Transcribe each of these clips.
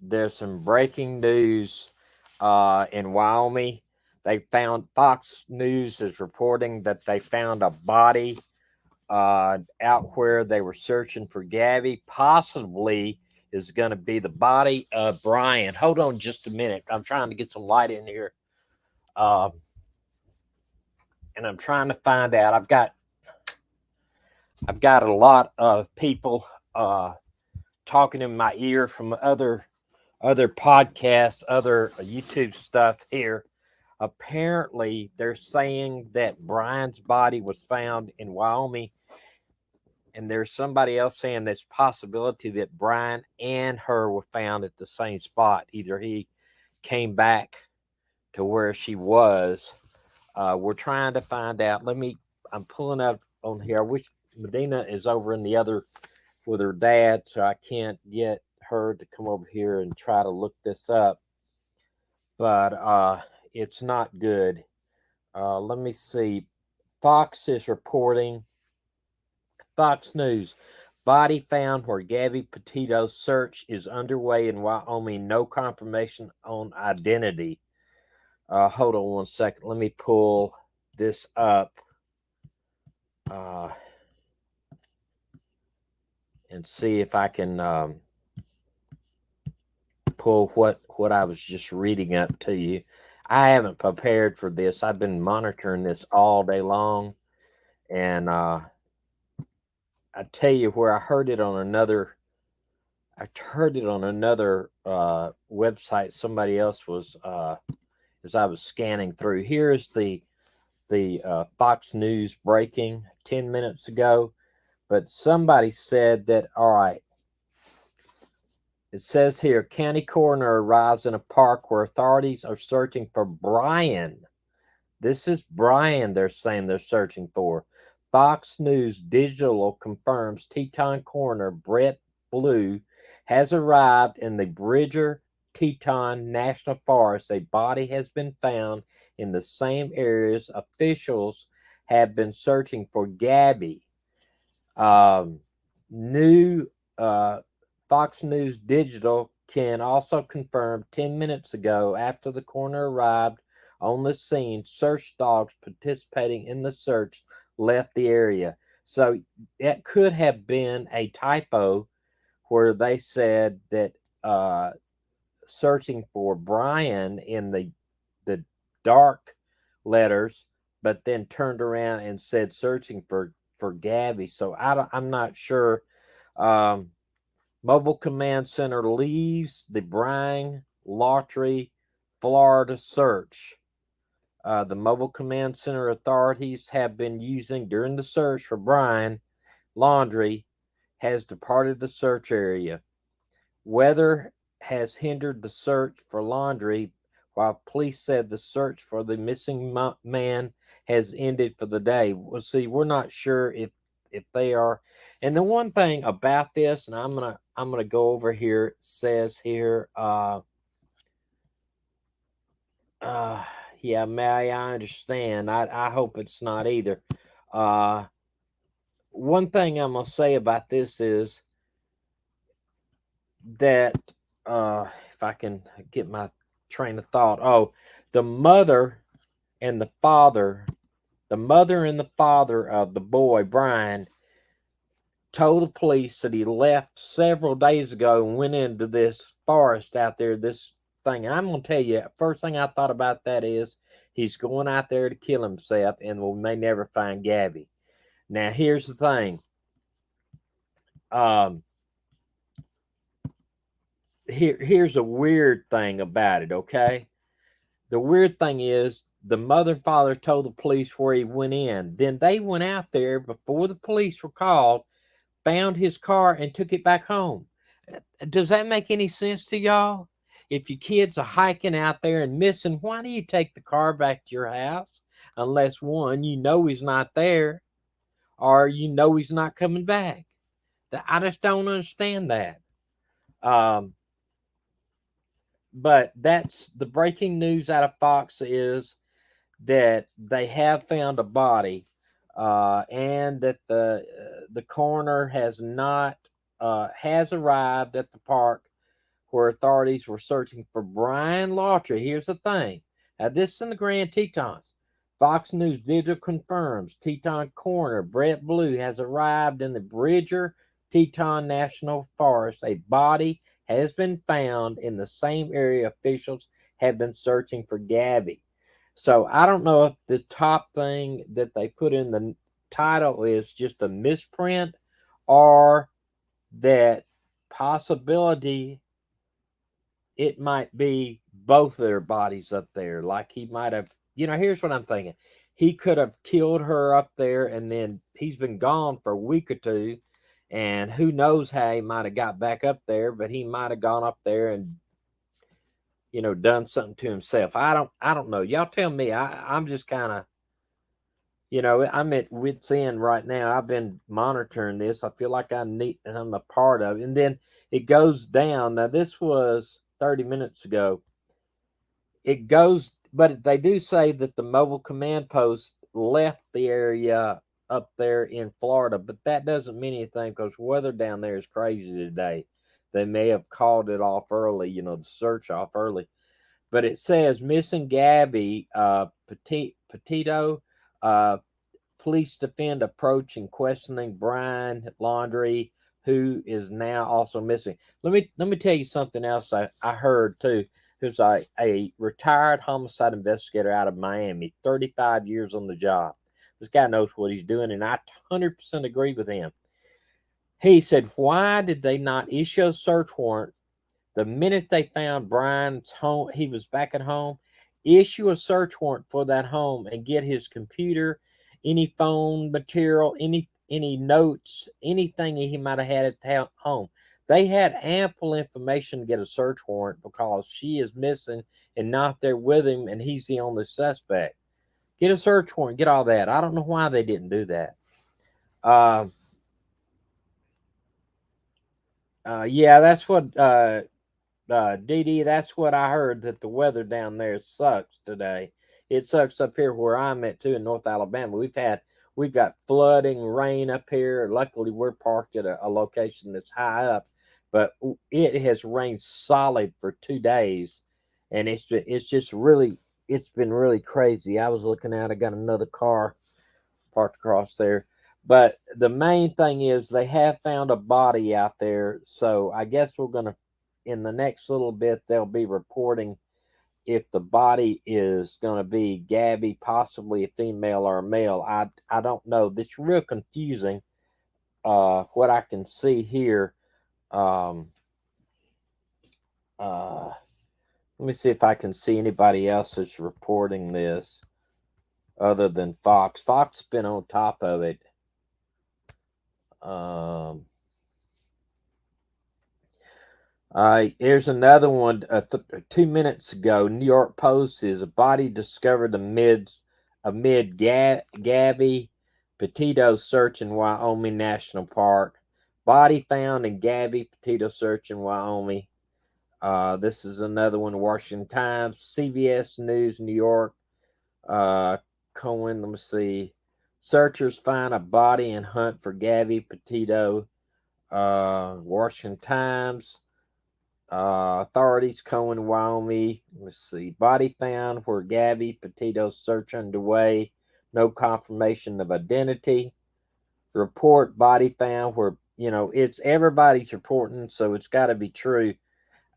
there's some breaking news in Wyoming. They found Fox News is reporting that they found a body out where they were searching for Gabby. Possibly is going to be the body of Brian. Hold on just a minute. I'm trying to get some light in here. Um, and I'm trying to find out. I've got a lot of people talking in my ear from other podcasts, other YouTube stuff here. Apparently, they're saying that Brian's body was found in Wyoming, and there's somebody else saying there's possibility that Brian and her were found at the same spot. Either he came back to where she was. We're trying to find out. I'm pulling up on here. I wish Medina is over in the other with her dad, so I can't get her to come over here and try to look this up. But it's not good. Let me see. Fox is reporting. Fox News. Body found where Gabby Petito search is underway in Wyoming. No confirmation on identity. Hold on one second. Let me pull this up uh, and see if I can pull what I was just reading up to you. I haven't prepared for this. I've been monitoring this all day long, and I tell you where I heard it on another. I heard it on another website. Somebody else was as I was scanning through. Here's the Fox News breaking 10 minutes ago, but somebody said that all right. It says here, county coroner arrives in a park where authorities are searching for Brian. This is Brian they're saying they're searching for. Fox News Digital confirms Teton coroner Brett Blue has arrived in the Bridger Teton National Forest. A body has been found in the same areas officials have been searching for Gabby. New Fox News Digital can also confirm 10 minutes ago, after the coroner arrived on the scene, search dogs participating in the search left the area. So it could have been a typo where they said that searching for Brian in the dark letters, but then turned around and said searching for Gabby. So I'm not sure. Um, Mobile Command Center leaves the Bryan Lottery, Florida search. The Mobile Command Center authorities have been using during the search for Brian Laundrie has departed the search area. Weather has hindered the search for Laundrie, while police said the search for the missing man has ended for the day. Well, see, we're not sure if they are. And the one thing about this, and I'm gonna go over here. It says here, uh, yeah, May I understand. I hope it's not either. Uh, One thing I'm gonna say about this is that if I can get my train of thought. Oh, the mother and the father, the mother and the father of the boy Brian told the police that he left several days ago and went into this forest out there, this thing. And I'm going to tell you, first thing I thought about that is he's going out there to kill himself and we may never find Gabby. Now, here's the thing. Um, here's a weird thing about it, okay? The weird thing is the mother and father told the police where he went in. Then they went out there before the police were called, found his car, and took it back home. Does that make any sense to y'all? If your kids are hiking out there and missing, why do you take the car back to your house? Unless one, you know he's not there, or you know he's not coming back. I just don't understand that. Um, but that's the breaking news out of Fox is that they have found a body, and that the coroner has not has arrived at the park where authorities were searching for Brian Lautry. Here's the thing. Now, this is in the Grand Tetons. Fox News Digital confirms Teton coroner Brett Blue has arrived in the Bridger Teton National Forest. A body has been found in the same area officials have been searching for Gabby. So I don't know if the top thing that they put in the title is just a misprint or that possibility it might be both of their bodies up there. Like he might have, here's what I'm thinking. He could have killed her up there and then he's been gone for a week or two. And who knows how he might have got back up there, but he might have gone up there and, done something to himself. I don't know. Y'all tell me. I'm just kind of, I'm at wit's end right now. I've been monitoring this. I feel like I'm a part of it. And then it goes down. Now, this was 30 minutes ago. It goes, but they do say that the mobile command post left the area up there in Florida, but that doesn't mean anything because weather down there is crazy today. They may have called it off early, the search off early. But it says missing Gabby, Petito, police defend approach and questioning Brian Laundrie, who is now also missing. Let me tell you something else I heard too. There's a retired homicide investigator out of Miami, 35 years on the job. This guy knows what he's doing, and I 100% agree with him. He said, why did they not issue a search warrant the minute they found Brian's home? He was back at home. Issue a search warrant for that home and get his computer, any phone material, any notes, anything he might have had at the home. They had ample information to get a search warrant because she is missing and not there with him, and he's the only suspect. Get a search warrant, get all that. I don't know why they didn't do that. Yeah, that's what DD, that's what I heard, that the weather down there sucks today. It sucks up here where I'm at too in North Alabama. We've got flooding, rain up here. Luckily, we're parked at a location that's high up, but it has rained solid for 2 days, and it's been really crazy. I was looking out. I got another car parked across there. But the main thing is they have found a body out there. So I guess we're going to, in the next little bit, they'll be reporting if the body is going to be Gabby, possibly a female or a male. I don't know. It's real confusing what I can see here. Let me see if I can see anybody else that's reporting this other than Fox. Fox has been on top of it. Here's another one. 2 minutes ago, New York Post is a body discovered amid Gabby Petito search in Wyoming National Park. Body found in Gabby Petito search in Wyoming. This is another one. Washington Times, CBS News, New York. Cohen, let me see. Searchers find a body and hunt for Gabby Petito. Washington Times. Authorities, Cohen, Wyoming. Let's see. Body found where Gabby Petito search underway. No confirmation of identity. Report body found where, it's everybody's reporting, so it's got to be true.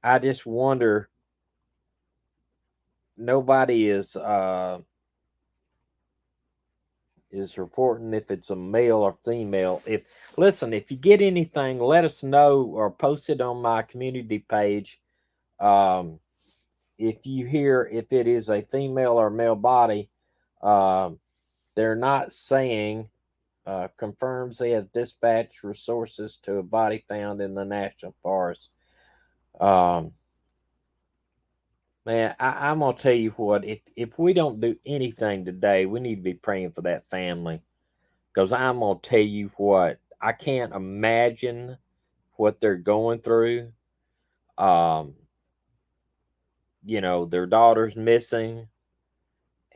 I just wonder. Nobody is reporting if it's a male or female. If you get anything, let us know or post it on my community page. If you hear if it is a female or male body, they're not saying. Confirms they have dispatched resources to a body found in the national forest. Man, I'm gonna tell you what. If we don't do anything today, we need to be praying for that family. Because I'm gonna tell you what, I can't imagine what they're going through. Their daughter's missing,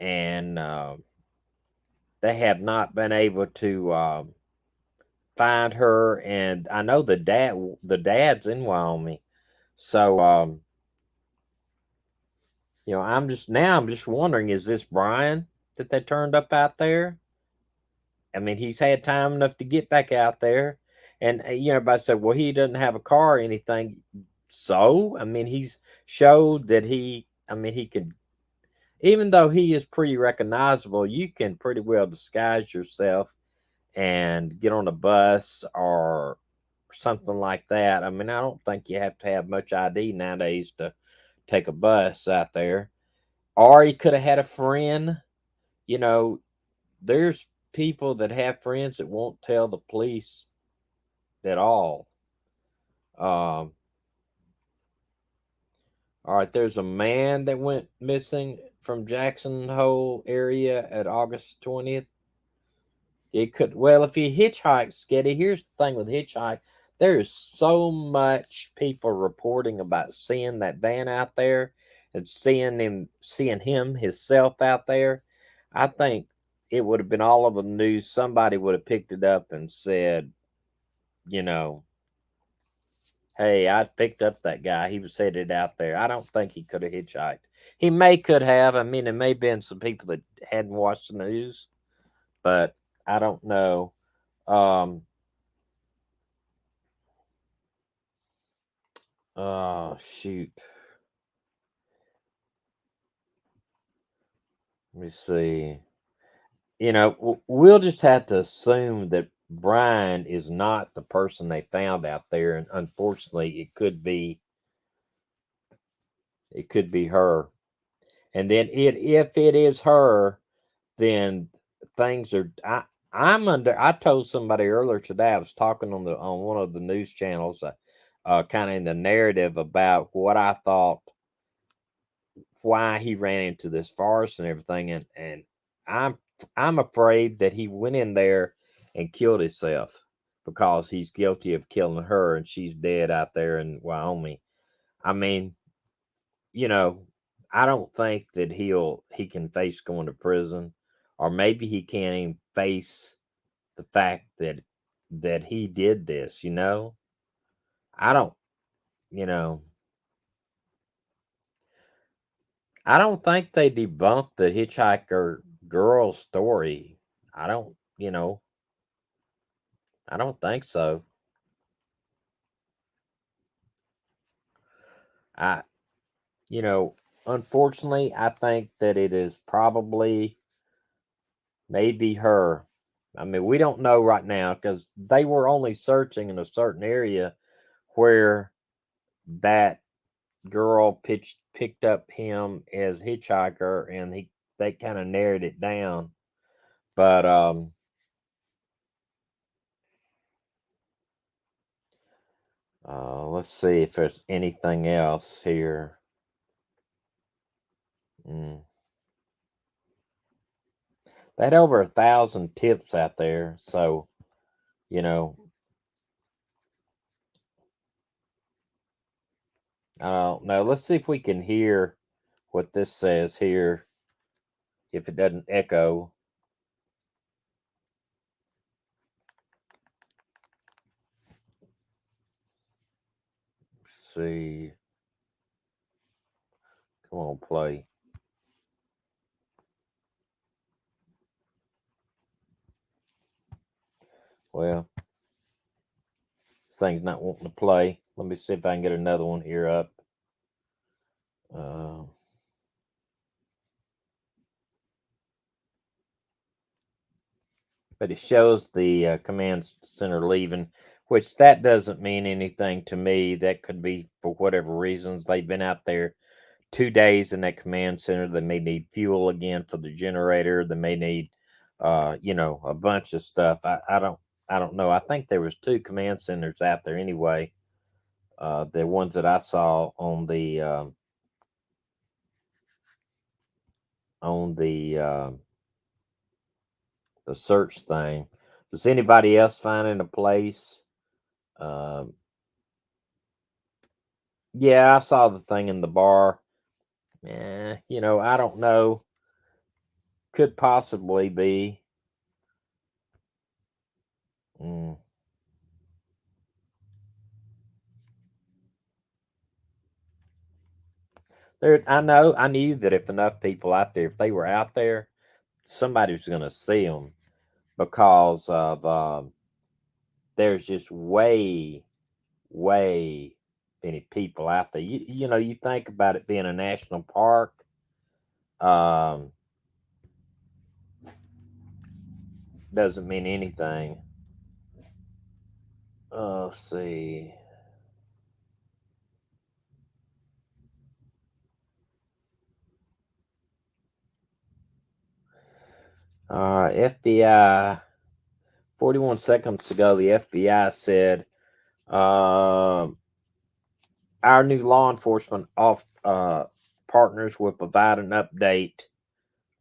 and they have not been able to find her. And I know the dad's in Wyoming, So, I'm just wondering, is this Brian that they turned up out there? I mean, he's had time enough to get back out there, and everybody said, well, he doesn't have a car or anything. So, I mean, he's showed that he could, even though he is pretty recognizable, you can pretty well disguise yourself and get on a bus or something like that. I mean, I don't think you have to have much ID nowadays to take a bus out there. Or he could have had a friend. You know, there's people that have friends that won't tell the police at all. Um, all right, there's a man that went missing from Jackson Hole area at August 20th. It could, well, if he hitchhikes, Sketty, here's the thing with hitchhike. There's so much people reporting about seeing that van out there and seeing him himself out there. I think it would have been all over the news. Somebody would have picked it up and said, you know, hey, I picked up that guy. He was headed out there. I don't think he could have hitchhiked. He could have. I mean, there may have been some people that hadn't watched the news, but I don't know. Um, oh shoot. Let me see. We'll just have to assume that Brian is not the person they found out there, and unfortunately, it could be her. And then if it is her, then things are. I'm under. I told somebody earlier today. I was talking on one of the news channels, kind of in the narrative about what I thought, why he ran into this forest and everything, and I'm I'm afraid that he went in there and killed himself because he's guilty of killing her and she's dead out there in Wyoming. I mean, you know, I don't think that he can face going to prison, or maybe he can't even face the fact that he did this. I don't. You know, I don't think they debunked the hitchhiker girl story. I don't. I don't think so. I, you know, Unfortunately, I think that it is probably maybe her. I mean, we don't know right now because they were only searching in a certain area where that girl picked up him as hitchhiker, and they kind of narrowed it down. But let's see if there's anything else here. Mm. They had over 1,000 tips out there, so you know, I don't know. Let's see if we can hear what this says here. If it doesn't echo, see. Come on, play. Well, this thing's not wanting to play. Let me see if I can get another one here up. Uh, but it shows the command center leaving, which that doesn't mean anything to me. That could be for whatever reasons. They've been out there 2 days in that command center. They may need fuel again for the generator. They may need, a bunch of stuff. I don't know. I think there was two command centers out there anyway. The ones that I saw on the search thing. Does anybody else finding a place? Um, yeah, I saw the thing in the bar. I don't know. Could possibly be. Mm, I knew that if enough people out there, if they were out there, somebody was going to see them because of there's just way many people out there. You think about it being a national park. Um, doesn't mean anything. Let's see. FBI. 41 seconds ago, the FBI said our new law enforcement partners will provide an update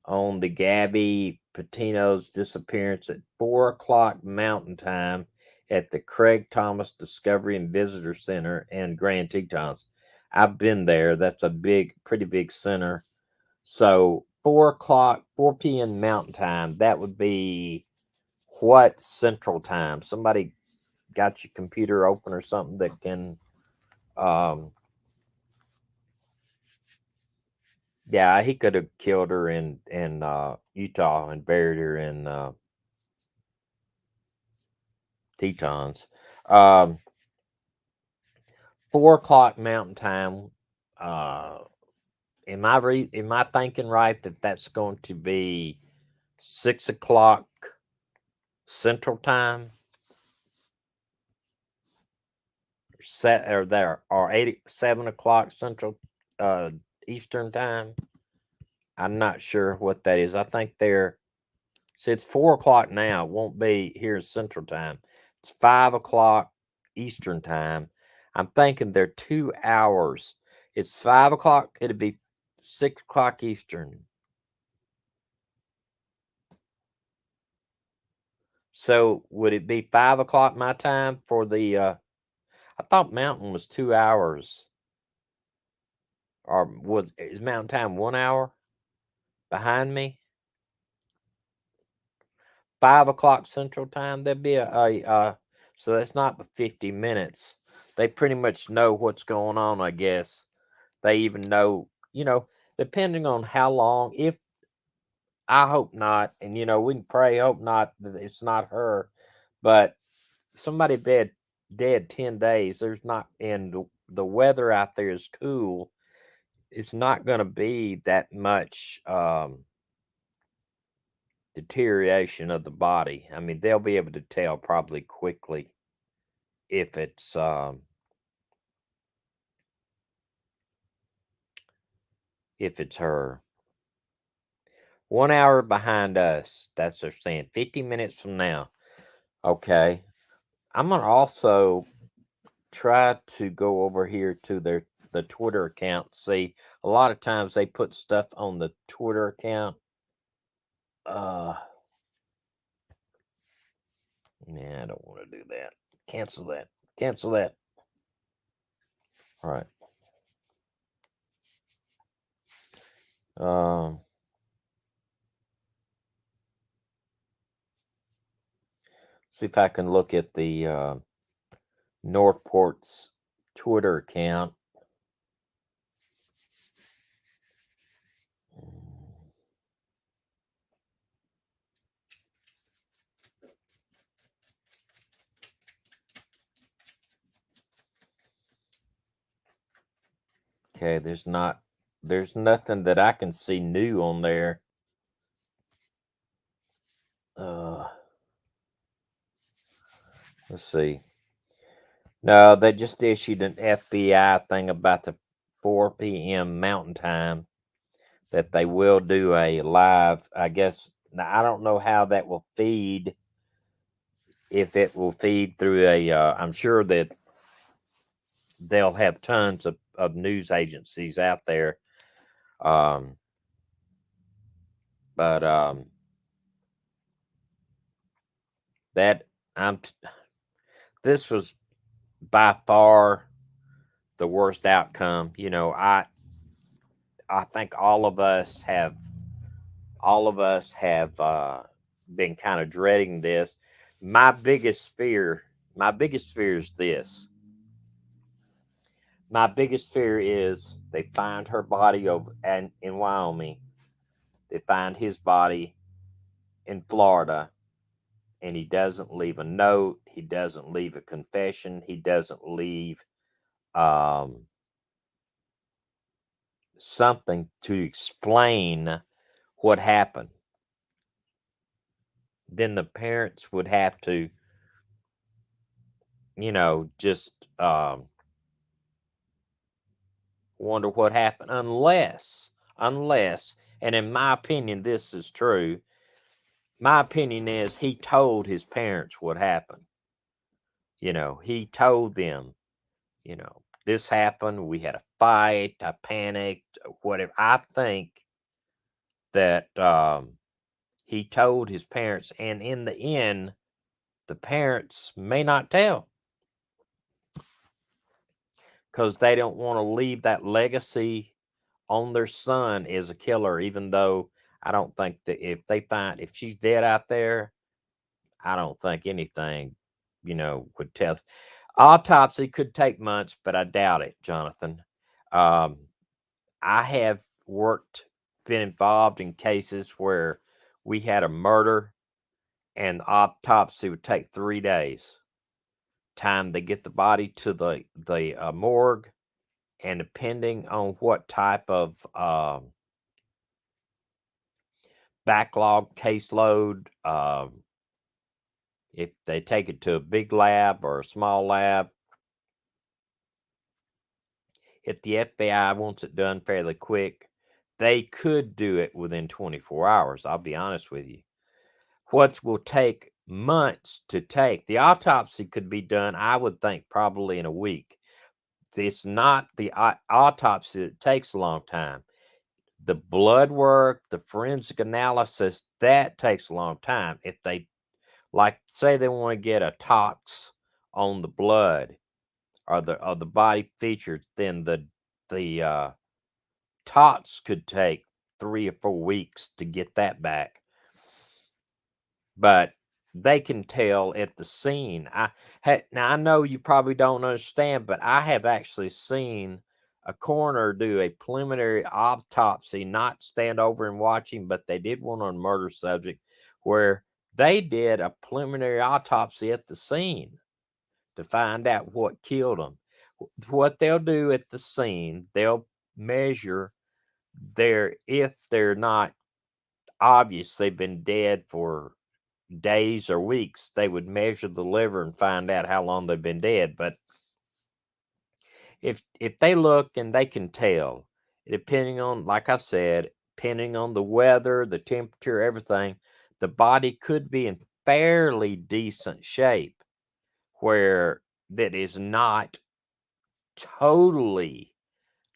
on the Gabby Petito's disappearance at 4 o'clock Mountain Time at the Craig Thomas Discovery and Visitor Center in Grand Tetons. I've been there. That's a pretty big center. So 4 o'clock, 4 p.m. Mountain Time. That would be what Central Time? Somebody got your computer open or something that can um yeah, he could have killed her in Utah and buried her in Tetons. Um 4 o'clock Mountain Time. Uh am I thinking right that that's going to be 6 o'clock Central Time? Set or there or 7 o'clock Central uh Eastern Time. I'm not sure what that is. I think they're see it's 4 o'clock now. It won't be here Central Time. It's 5 o'clock Eastern Time. I'm thinking they're 2 hours. It's 5 o'clock. It'd be 6 o'clock Eastern. So would it be 5 o'clock my time for the? I thought Mountain was 2 hours, or is Mountain Time 1 hour behind me? 5 o'clock Central Time. There'd be so that's not but 50 minutes. They pretty much know what's going on, I guess. They even know, depending on how long. If I hope not, and we can pray, hope not that it's not her, but somebody dead 10 days. There's not, and the weather out there is cool. It's not going to be that much deterioration of the body. I mean, they'll be able to tell probably quickly if it's her. 1 hour behind us. That's they're saying 50 minutes from now. Okay. I'm gonna also try to go over here to the Twitter account. See, a lot of times they put stuff on the Twitter account. Uh man, I don't want to do that. Cancel that. Cancel that. All right. Um see if I can look at the Northport's Twitter account. Okay, there's nothing that I can see new on there. Uh let's see. No, they just issued an FBI thing about the 4 p.m. Mountain Time that they will do a live. I guess now I don't know how that will feed. If it will feed through I'm sure that they'll have tons of news agencies out there. Um, but that I'm this was by far the worst outcome. I think all of us have been kind of dreading this. My biggest fear, my biggest fear is this. my biggest fear is they find her body over and in Wyoming. They find his body in Florida, and he doesn't leave a note. He doesn't leave a confession. He doesn't leave um, something to explain what happened. Then the parents would have to, just wonder what happened, unless, and in my opinion, this is true. My opinion is he told his parents what happened. He told them, this happened. We had a fight. I panicked, whatever. I think that he told his parents, and in the end, the parents may not tell because they don't want to leave that legacy on their son as a killer, even though I don't think that if she's dead out there, I don't think anything, would tell. Autopsy could take months, but I doubt it, Jonathan. Um, I have been involved in cases where we had a murder and the autopsy would take 3 days. Time they get the body to the morgue, and depending on what type of backlog caseload, if they take it to a big lab or a small lab, if the FBI wants it done fairly quick, they could do it within 24 hours. I'll be honest with you. What will take months to take, the autopsy could be done, I would think, probably in a week. It's not the autopsy that takes a long time. The blood work, the forensic analysis, that takes a long time. If they, like, say they want to get a tox on the blood or the body features, then the tox could take 3 or 4 weeks to get that back. But they can tell at the scene. Now I know you probably don't understand, but I have actually seen a coroner do a preliminary autopsy, not stand over and watch him, but they did one on a murder subject where they did a preliminary autopsy at the scene to find out what killed them. What they'll do at the scene, they'll measure if they're not obvious they've been dead for days or weeks, they would measure the liver and find out how long they've been dead. But if they look and they can tell, depending on, like I said, depending on the weather, the temperature, everything, the body could be in fairly decent shape where that is not totally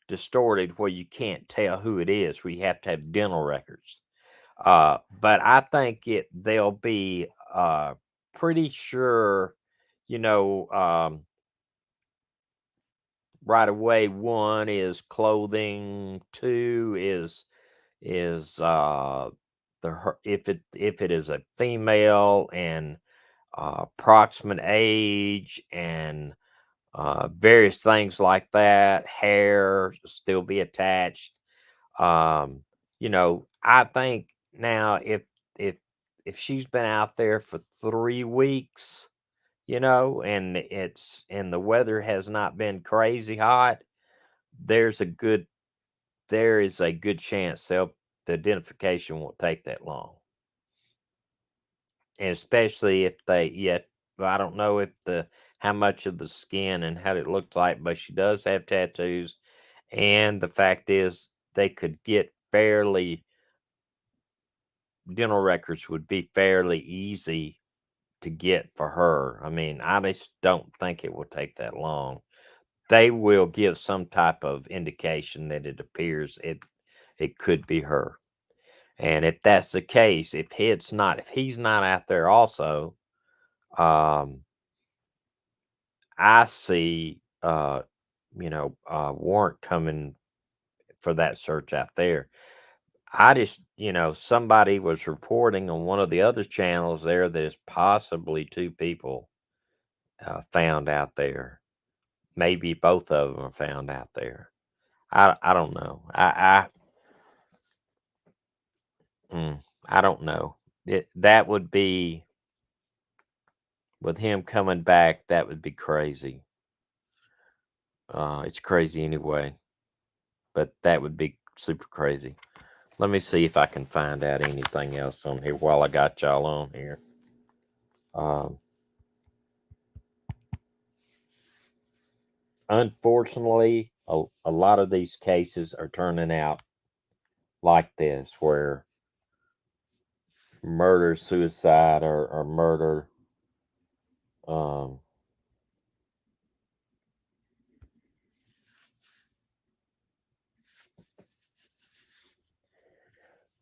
distorted where you can't tell who it is, where you have to have dental records. But I think they'll be pretty sure, you know, right away. One is clothing. Two is if it is a female, and approximate age, and various things like that. Hair still be attached. Um, I think now if if she's been out there for 3 weeks, and the weather has not been crazy hot, there's a good there is a good chance the identification won't take that long. And especially if they yet well, I don't know if the how much of the skin and how it looks like, but she does have tattoos. And the fact is they could get fairly dental records would be fairly easy to get for her. I mean, I just don't think it will take that long. They will give some type of indication that it appears it could be her. And if that's the case, if he's not out there also, um, I see warrant coming for that search out there. I just, somebody was reporting on one of the other channels there that is possibly two people found out there. maybe both of them are found out there. I don't know. I don't know. That would be, with him coming back. That would be crazy. It's crazy anyway, but that would be super crazy. Let me see if I can find out anything else on here while I got y'all on here. Unfortunately, a lot of these cases are turning out like this, where murder, suicide, or murder. Um,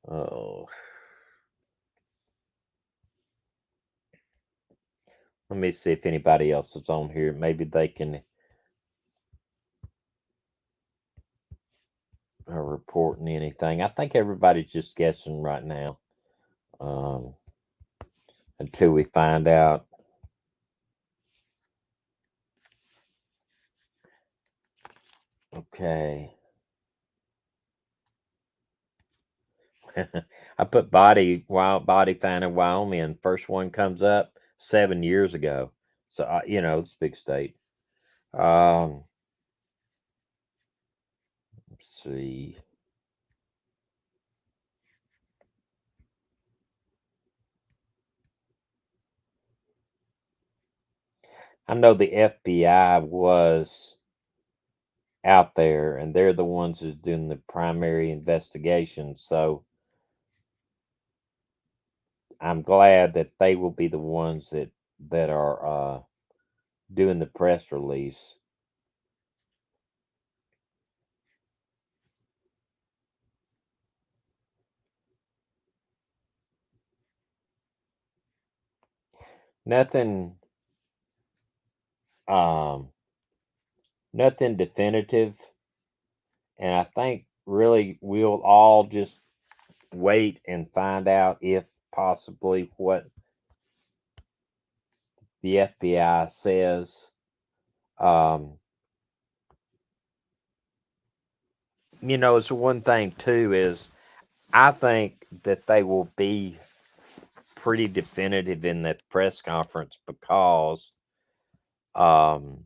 oh, let me see if anybody else is on here. Maybe they can reporting anything. I think everybody's just guessing right now, um, until we find out. Okay. I put wild body found in Wyoming. First one comes up 7 years ago. So it's a big state. Let's see. I know the FBI was out there, and they're the ones who's doing the primary investigation. So I'm glad that they will be the ones that are doing the press release. Nothing, um, nothing definitive, and I think really we'll all just wait and find out, if possibly, what the FBI says. Um, it's one thing too is, I think that they will be pretty definitive in that press conference, because um,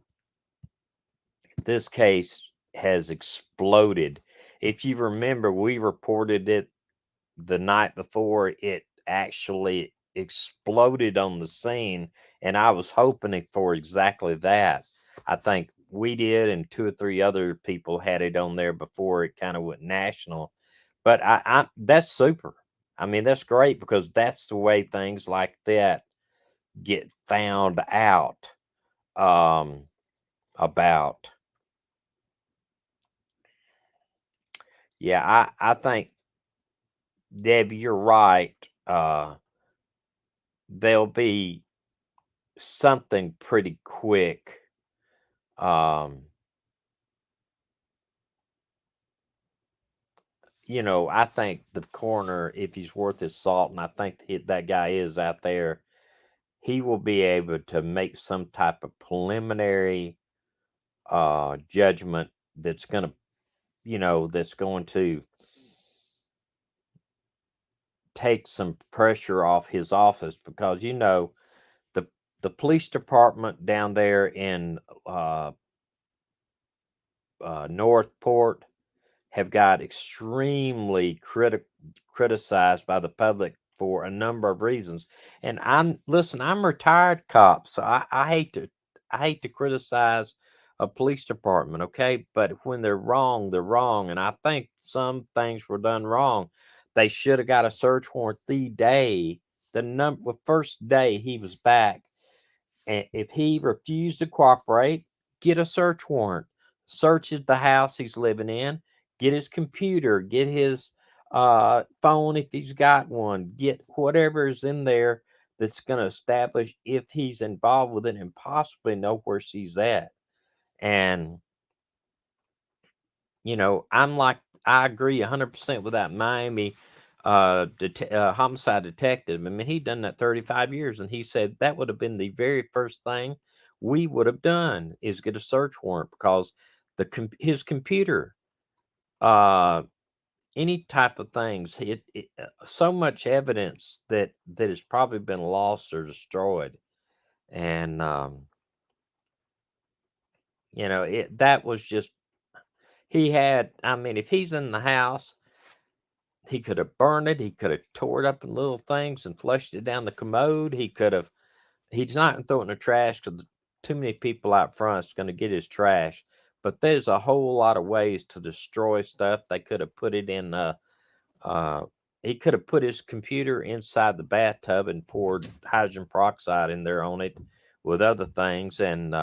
this case has exploded. If you remember, we reported it the night before it actually exploded on the scene, and I was hoping for exactly that. I think we did, and two or three other people had it on there before it kind of went national. But I that's super. I mean, that's great, because that's the way things like that get found out, um, about. Yeah, I think, Debbie, you're right. There'll be something pretty quick. Um, I think the coroner, if he's worth his salt, and I think that guy is out there, he will be able to make some type of preliminary judgment that's going to, that's going to take some pressure off his office, because the the police department down there in uh, Northport have got extremely criticized by the public for a number of reasons. And I'm retired cop, so I hate to criticize a police department, okay? But when they're wrong, they're wrong. And I think some things were done wrong. They should have got a search warrant the first day he was back. And if he refused to cooperate, get a search warrant. Search the house he's living in. Get his computer. Get his phone if he's got one. Get whatever is in there that's going to establish if he's involved with it, and possibly know where she's at. And I agree 100% with that Miami homicide detective. I mean, he done that 35 years, and he said that would have been the very first thing we would have done is get a search warrant because his computer, uh, any type of things, so much evidence that has probably been lost or destroyed, and that was just he had. I mean, if he's in the house, he could have burned it. He could have tore it up in little things and flushed it down the commode. He could have. He's not going to throw it in the trash because too many people out front is going to get his trash. But there's a whole lot of ways to destroy stuff. They could have put it in. Uh, he could have put his computer inside the bathtub and poured hydrogen peroxide in there on it with other things and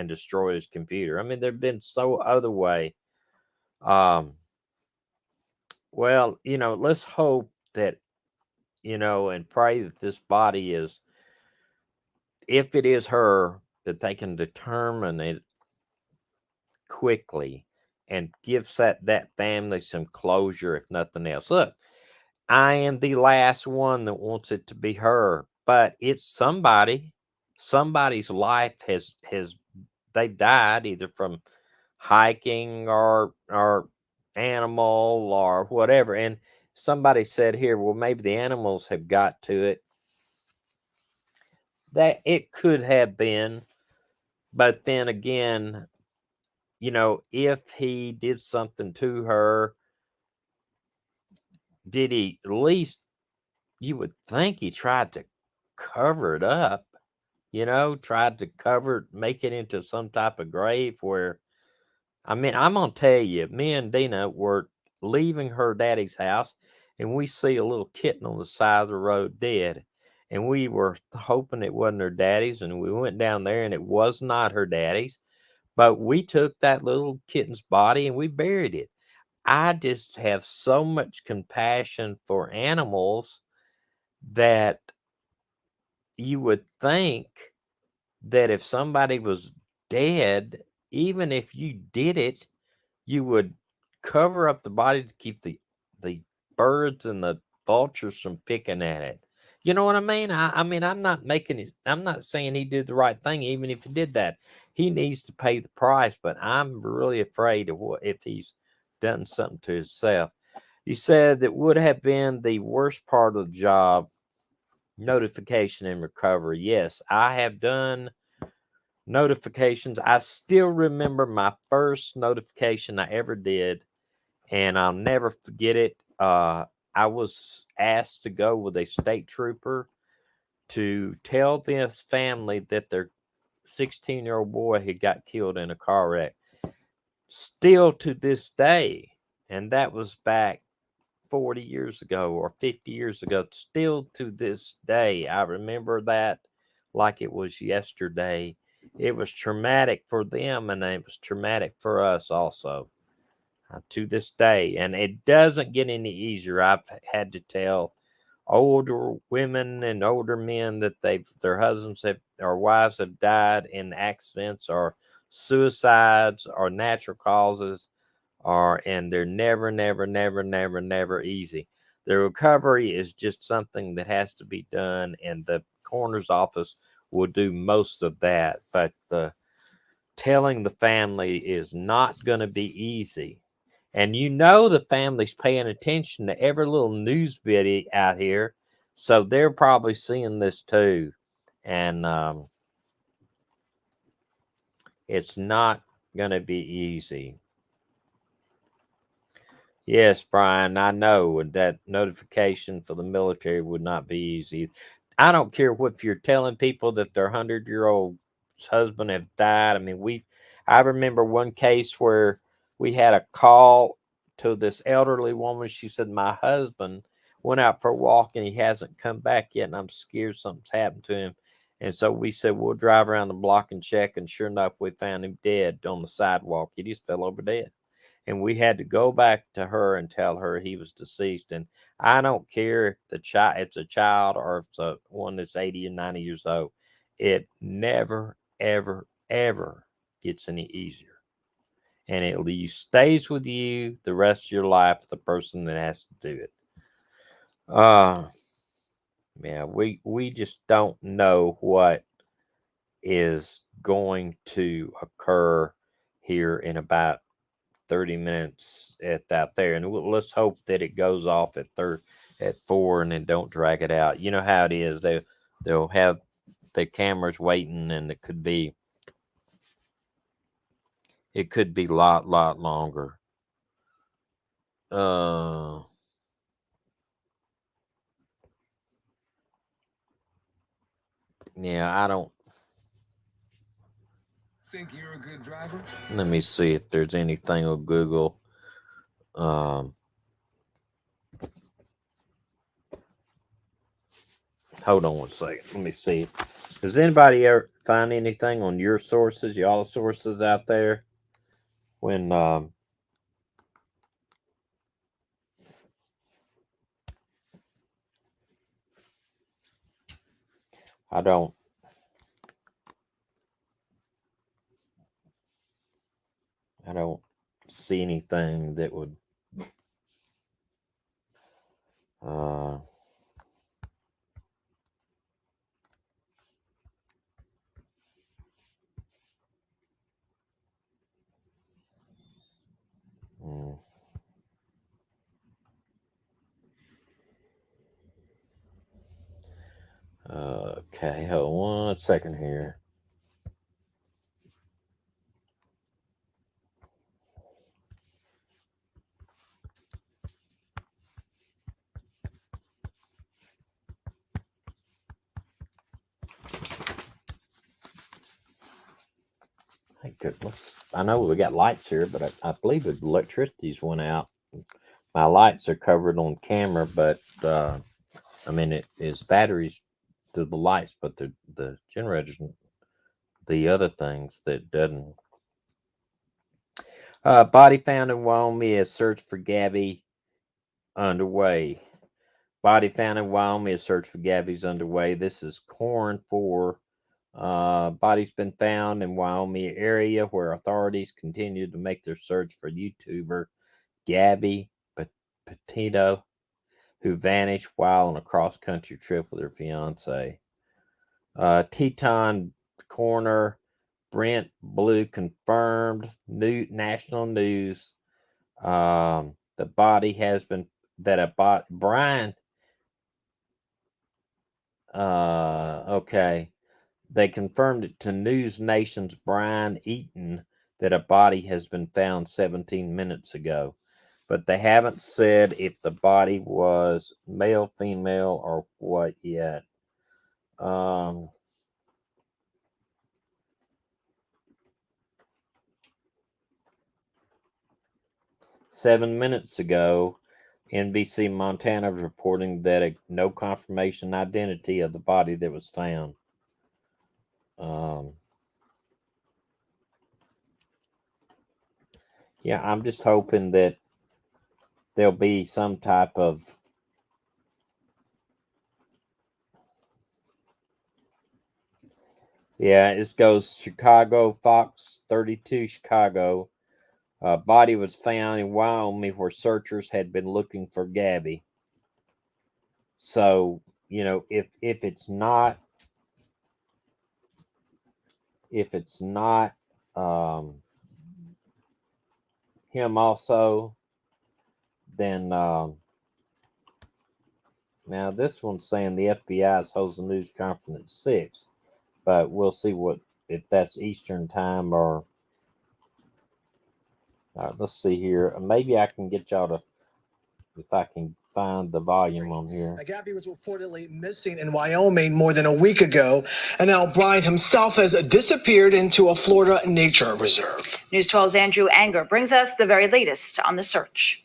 destroyed his computer. I mean, there've been so other way. Um, well, let's hope that and pray that this body is, if it is her, that they can determine it quickly and gives that family some closure, if nothing else. Look, I am the last one that wants it to be her, but it's somebody. Somebody's life has they died either from hiking or animal or whatever. And somebody said here, well, maybe the animals have got to it. That it could have been, but then again, if he did something to her, did he at least, you would think he tried to cover it up, tried to cover it, make it into some type of grave where, I mean, I'm going to tell you, me and Dina were leaving her daddy's house and we see a little kitten on the side of the road dead. And we were hoping it wasn't her daddy's. And we went down there and it was not her daddy's. But we took that little kitten's body and we buried it. I just have so much compassion for animals that you would think that if somebody was dead, even if you did it, you would cover up the body to keep the birds and the vultures from picking at it. You know what I mean? I mean, I'm not saying he did the right thing, even if he did that. He needs to pay the price, but I'm really afraid of what if he's done something to himself. You said that would have been the worst part of the job, notification and recovery. Yes, I have done notifications. I still remember my first notification I ever did, and I'll never forget it. I was asked to go with a state trooper to tell this family that their 16-year-old boy had got killed in a car wreck. Still to this day, and that was back 40 years ago or 50 years ago, still to this day, I remember that like it was yesterday. It was traumatic for them and it was traumatic for us also, to this day. And it doesn't get any easier. I've had to tell older women and older men that their husbands have or wives have died in accidents or suicides or natural causes, and they're never, never, never, never, never easy. The recovery is just something that has to be done, and the coroner's office will do most of that. But the telling the family is not going to be easy. And the family's paying attention to every little news bit out here. So they're probably seeing this too. And it's not going to be easy. Yes, Brian, I know that notification for the military would not be easy. I don't care what if you're telling people that their 100-year-old husband have died. I mean, I remember one case where we had a call to this elderly woman. She said, my husband went out for a walk and he hasn't come back yet, and I'm scared something's happened to him. And so we said, we'll drive around the block and check. And sure enough, we found him dead on the sidewalk. He just fell over dead. And we had to go back to her and tell her he was deceased. And I don't care if it's a child or if it's one that's 80 or 90 years old. It never, ever, ever gets any easier. And it stays with you the rest of your life, the person that has to do it. Yeah, we just don't know what is going to occur here in about 30 minutes at out there, and let's hope that it goes off at 4 and then don't drag it out. You know how it is. They'll have the cameras waiting, and it could be a lot longer. Yeah, I don't think you're a good driver. Let me see if there's anything on Google. Hold on one second. Let me see. Does anybody ever find anything on your sources, y'all sources out there? When I don't see anything that would okay, hold on 1 second here. Thank goodness. I know we got lights here, but I believe the electricity's went out. My lights are covered on camera, but I mean it is batteries to the lights, but the generators, the other things that doesn't. Body found in Wyoming as search for Gabby underway. Body found in Wyoming as search for Gabby's underway. This is Corn 4. Body's been found in Wyoming area where authorities continue to make their search for YouTuber Gabby Petito, who vanished while on a cross-country trip with her fiance. Teton Corner, Brent Blue confirmed. National news. The body has been Brian. Okay. They confirmed it to News Nation's Brian Eaton that a body has been found 17 minutes ago, but they haven't said if the body was male, female, or what yet. 7 minutes ago, NBC Montana was reporting that no confirmation identity of the body that was found. Yeah, I'm just hoping that there'll be some type of this goes Chicago, Fox 32 Chicago. Body was found in Wyoming where searchers had been looking for Gabby. So, if it's not him also, then now this one's saying the FBI holds a news conference at 6, but we'll see if that's Eastern time or. Let's see here. Maybe I can get y'all to, if I can find the volume on here. Gabby was reportedly missing in Wyoming more than a week ago, and now Brian himself has disappeared into a Florida nature reserve. News 12's Andrew Anger brings us the very latest on the search.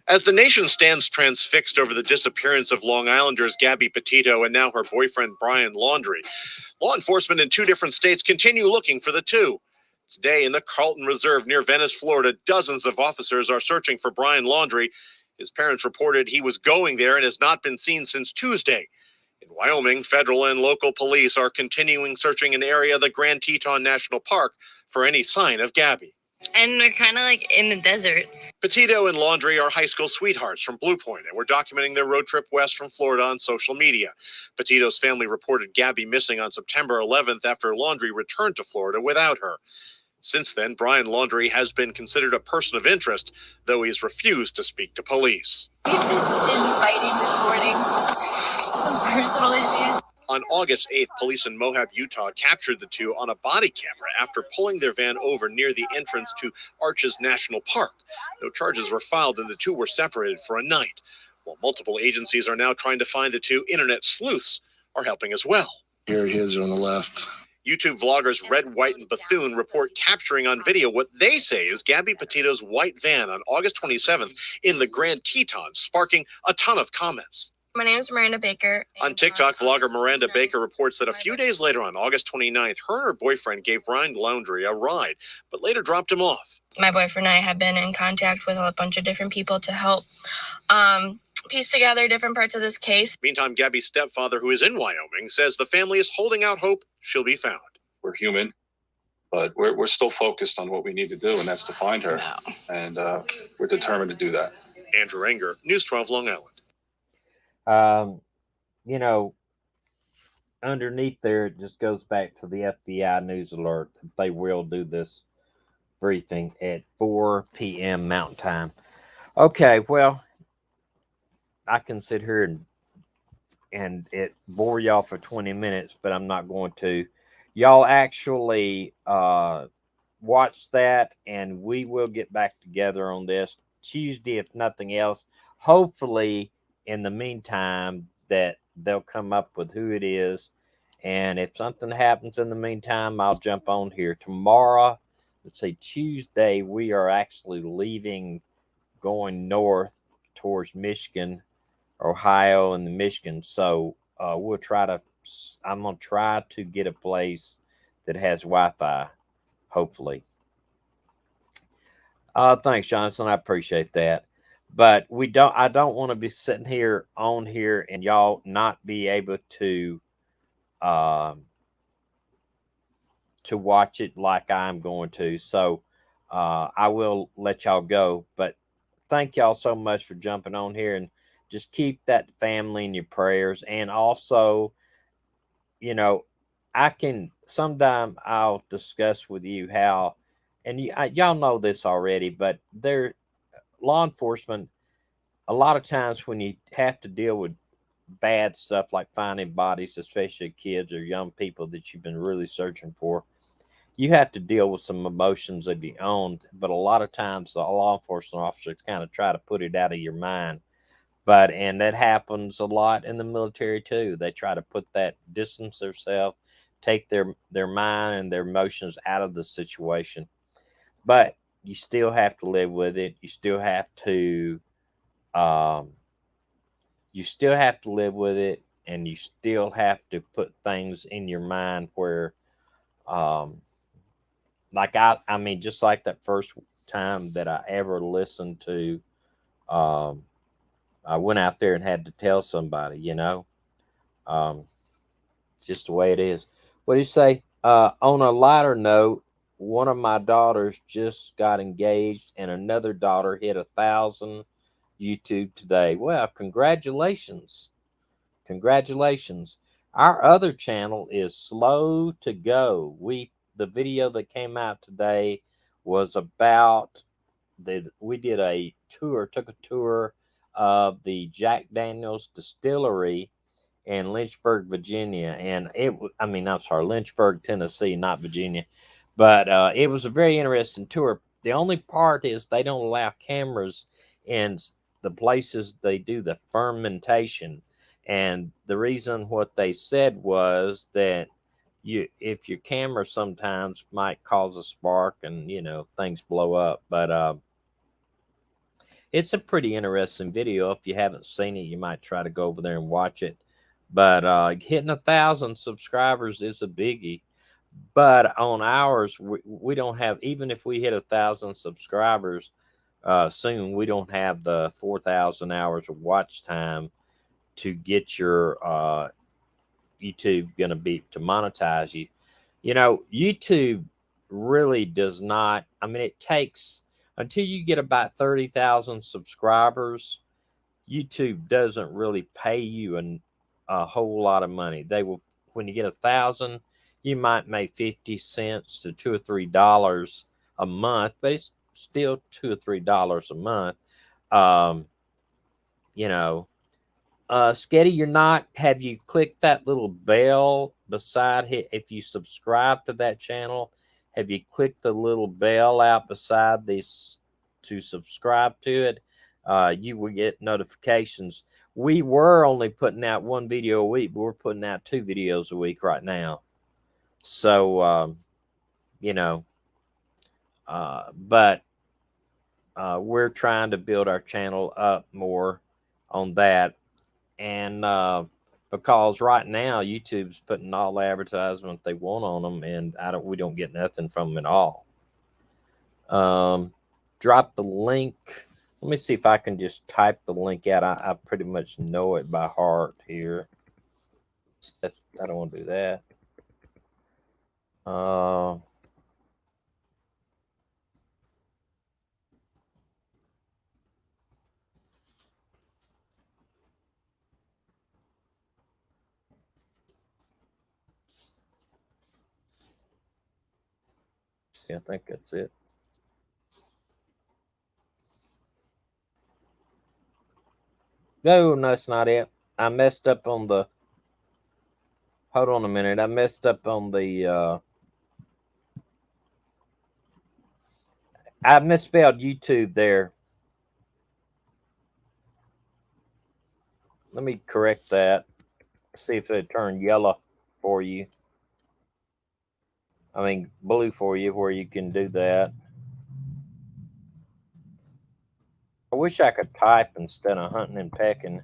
As the nation stands transfixed over the disappearance of Long Islanders Gabby Petito and now her boyfriend Brian Laundrie, law enforcement in 2 different states continue looking for the two. Today in the Carlton Reserve near Venice, Florida, dozens of officers are searching for Brian Laundrie. His parents reported he was going there and has not been seen since Tuesday. In Wyoming, federal and local police are continuing searching an area of the Grand Teton National Park for any sign of Gabby. And we're kind of like in the desert. Petito and Laundrie are high school sweethearts from Blue Point and were documenting their road trip west from Florida on social media. Petito's family reported Gabby missing on September 11th after Laundrie returned to Florida without her. Since then, Brian Laundrie has been considered a person of interest, though he's refused to speak to police. We've just been fighting this morning. Some personal issues. On August 8th, police in Moab, Utah captured the two on a body camera after pulling their van over near the entrance to Arches National Park. No charges were filed and the two were separated for a night. While multiple agencies are now trying to find the two, internet sleuths are helping as well. Here he is on the left. YouTube vloggers Red, White, and Bethune report capturing on video what they say is Gabby Petito's white van on August 27th in the Grand Teton, sparking a ton of comments. My name is Miranda Baker. On TikTok, vlogger Miranda Baker reports that a few days later on August 29th, her and her boyfriend gave Brian Laundrie a ride, but later dropped him off. My boyfriend and I have been in contact with a bunch of different people to help piece together different parts of this case. Meantime, Gabby's stepfather, who is in Wyoming, says the family is holding out hope she'll be found. We're human, but we're still focused on what we need to do, and that's to find her. And we're determined to do that. Andrew Enger, News 12, Long Island. You know, underneath there, it just goes back to the FBI news alert. They will do this briefing at 4 p.m. Mountain Time. Okay, well, I can sit here and it bore y'all for 20 minutes, but I'm not going to. Y'all actually watch that, and we will get back together on this Tuesday, if nothing else. Hopefully, in the meantime, that they'll come up with who it is. And if something happens in the meantime, I'll jump on here. Tomorrow, let's say Tuesday, we are actually leaving, going north towards Michigan, Ohio, and the Michigan. So I'm going to try to get a place that has Wi-Fi, hopefully. Thanks, Jonathan. I appreciate that. But I don't want to be sitting here on here and y'all not be able to watch it like I'm going to. So I will let y'all go. But thank y'all so much for jumping on here, and just keep that family in your prayers. And also, you know, sometime I'll discuss with you how, and y'all know this already, but law enforcement, a lot of times when you have to deal with bad stuff like finding bodies, especially kids or young people that you've been really searching for, you have to deal with some emotions of your own. But a lot of times the law enforcement officers kind of try to put it out of your mind. And that happens a lot in the military too. They try to distance themselves, take their mind and their emotions out of the situation. But you still have to live with it. You still have to live with it, and you still have to put things in your mind where, like I mean, just like that first time that I ever listened to, I went out there and had to tell somebody, you know, it's just the way it is. What do you say? On a lighter note, one of my daughters just got engaged, and another daughter hit 1,000 YouTube today. Well, congratulations. Congratulations. Our other channel is Slow to Go. The video that came out today was about we did took a tour of the Jack Daniels distillery in Lynchburg, Virginia. And Lynchburg, Tennessee, not Virginia. But it was a very interesting tour. The only part is they don't allow cameras in the places they do the fermentation. And the reason what they said was that if your camera sometimes might cause a spark and, you know, things blow up. But it's a pretty interesting video. If you haven't seen it, you might try to go over there and watch it. But hitting 1,000 subscribers is a biggie. But on ours, we don't have, even if we hit 1,000 subscribers soon, we don't have the 4,000 hours of watch time to get your YouTube to monetize you. You know, YouTube really does not. I mean, it takes until you get about 30,000 subscribers. YouTube doesn't really pay you a whole lot of money. They will, when you get 1,000, you might make 50 cents to $2 or $3 a month, but it's still $2 or $3 a month. You know, Sketty, have you clicked that little bell beside it? If you subscribe to that channel, have you clicked the little bell out beside this to subscribe to it? You will get notifications. We were only putting out one video a week, but we're putting out 2 videos a week right now. So, you know, but we're trying to build our channel up more on that. And because right now YouTube's putting all the advertisement they want on them, and we don't get nothing from them at all. Drop the link. Let me see if I can just type the link out. I pretty much know it by heart here. I don't want to do that. See, I think that's it. No, that's not it. I messed up on the. Hold on a minute. I messed up on the. I misspelled YouTube there. Let me correct that. See if it turned yellow for you. I mean, blue for you, where you can do that. I wish I could type instead of hunting and pecking.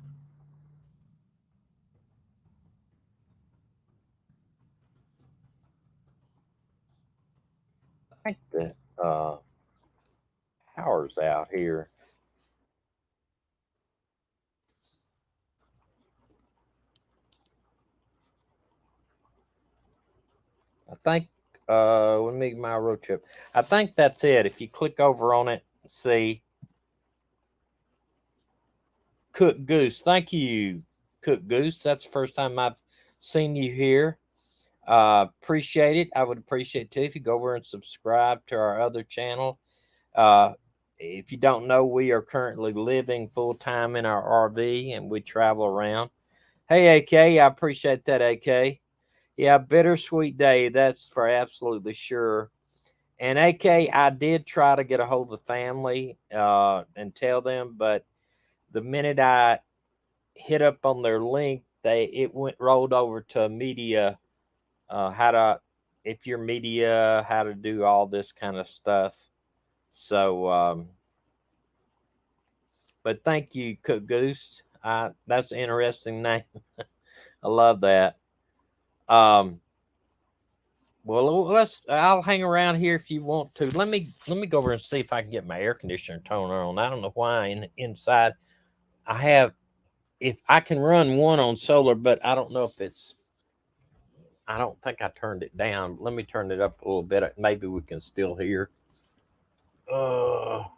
I think the power's out here. I think let me make my road trip. I think that's it. If you click over on it, see Cook Goose. Thank you, Cook Goose. That's the first time I've seen you here. Appreciate it. I would appreciate too if you go over and subscribe to our other channel. If you don't know, we are currently living full time in our RV and we travel around. Hey, AK, I appreciate that, AK. Yeah, bittersweet day. That's for absolutely sure. And AK, I did try to get a hold of the family and tell them, but the minute I hit up on their link, it rolled over to media. If you're media, how to do all this kind of stuff. So, but thank you, Cook Goose. That's an interesting name. I love that. Well, I'll hang around here if you want to. Let me go over and see if I can get my air conditioner turned on. I don't know why inside if I can run one on solar, but I don't know if I don't think I turned it down. Let me turn it up a little bit. Maybe we can still hear. Oh.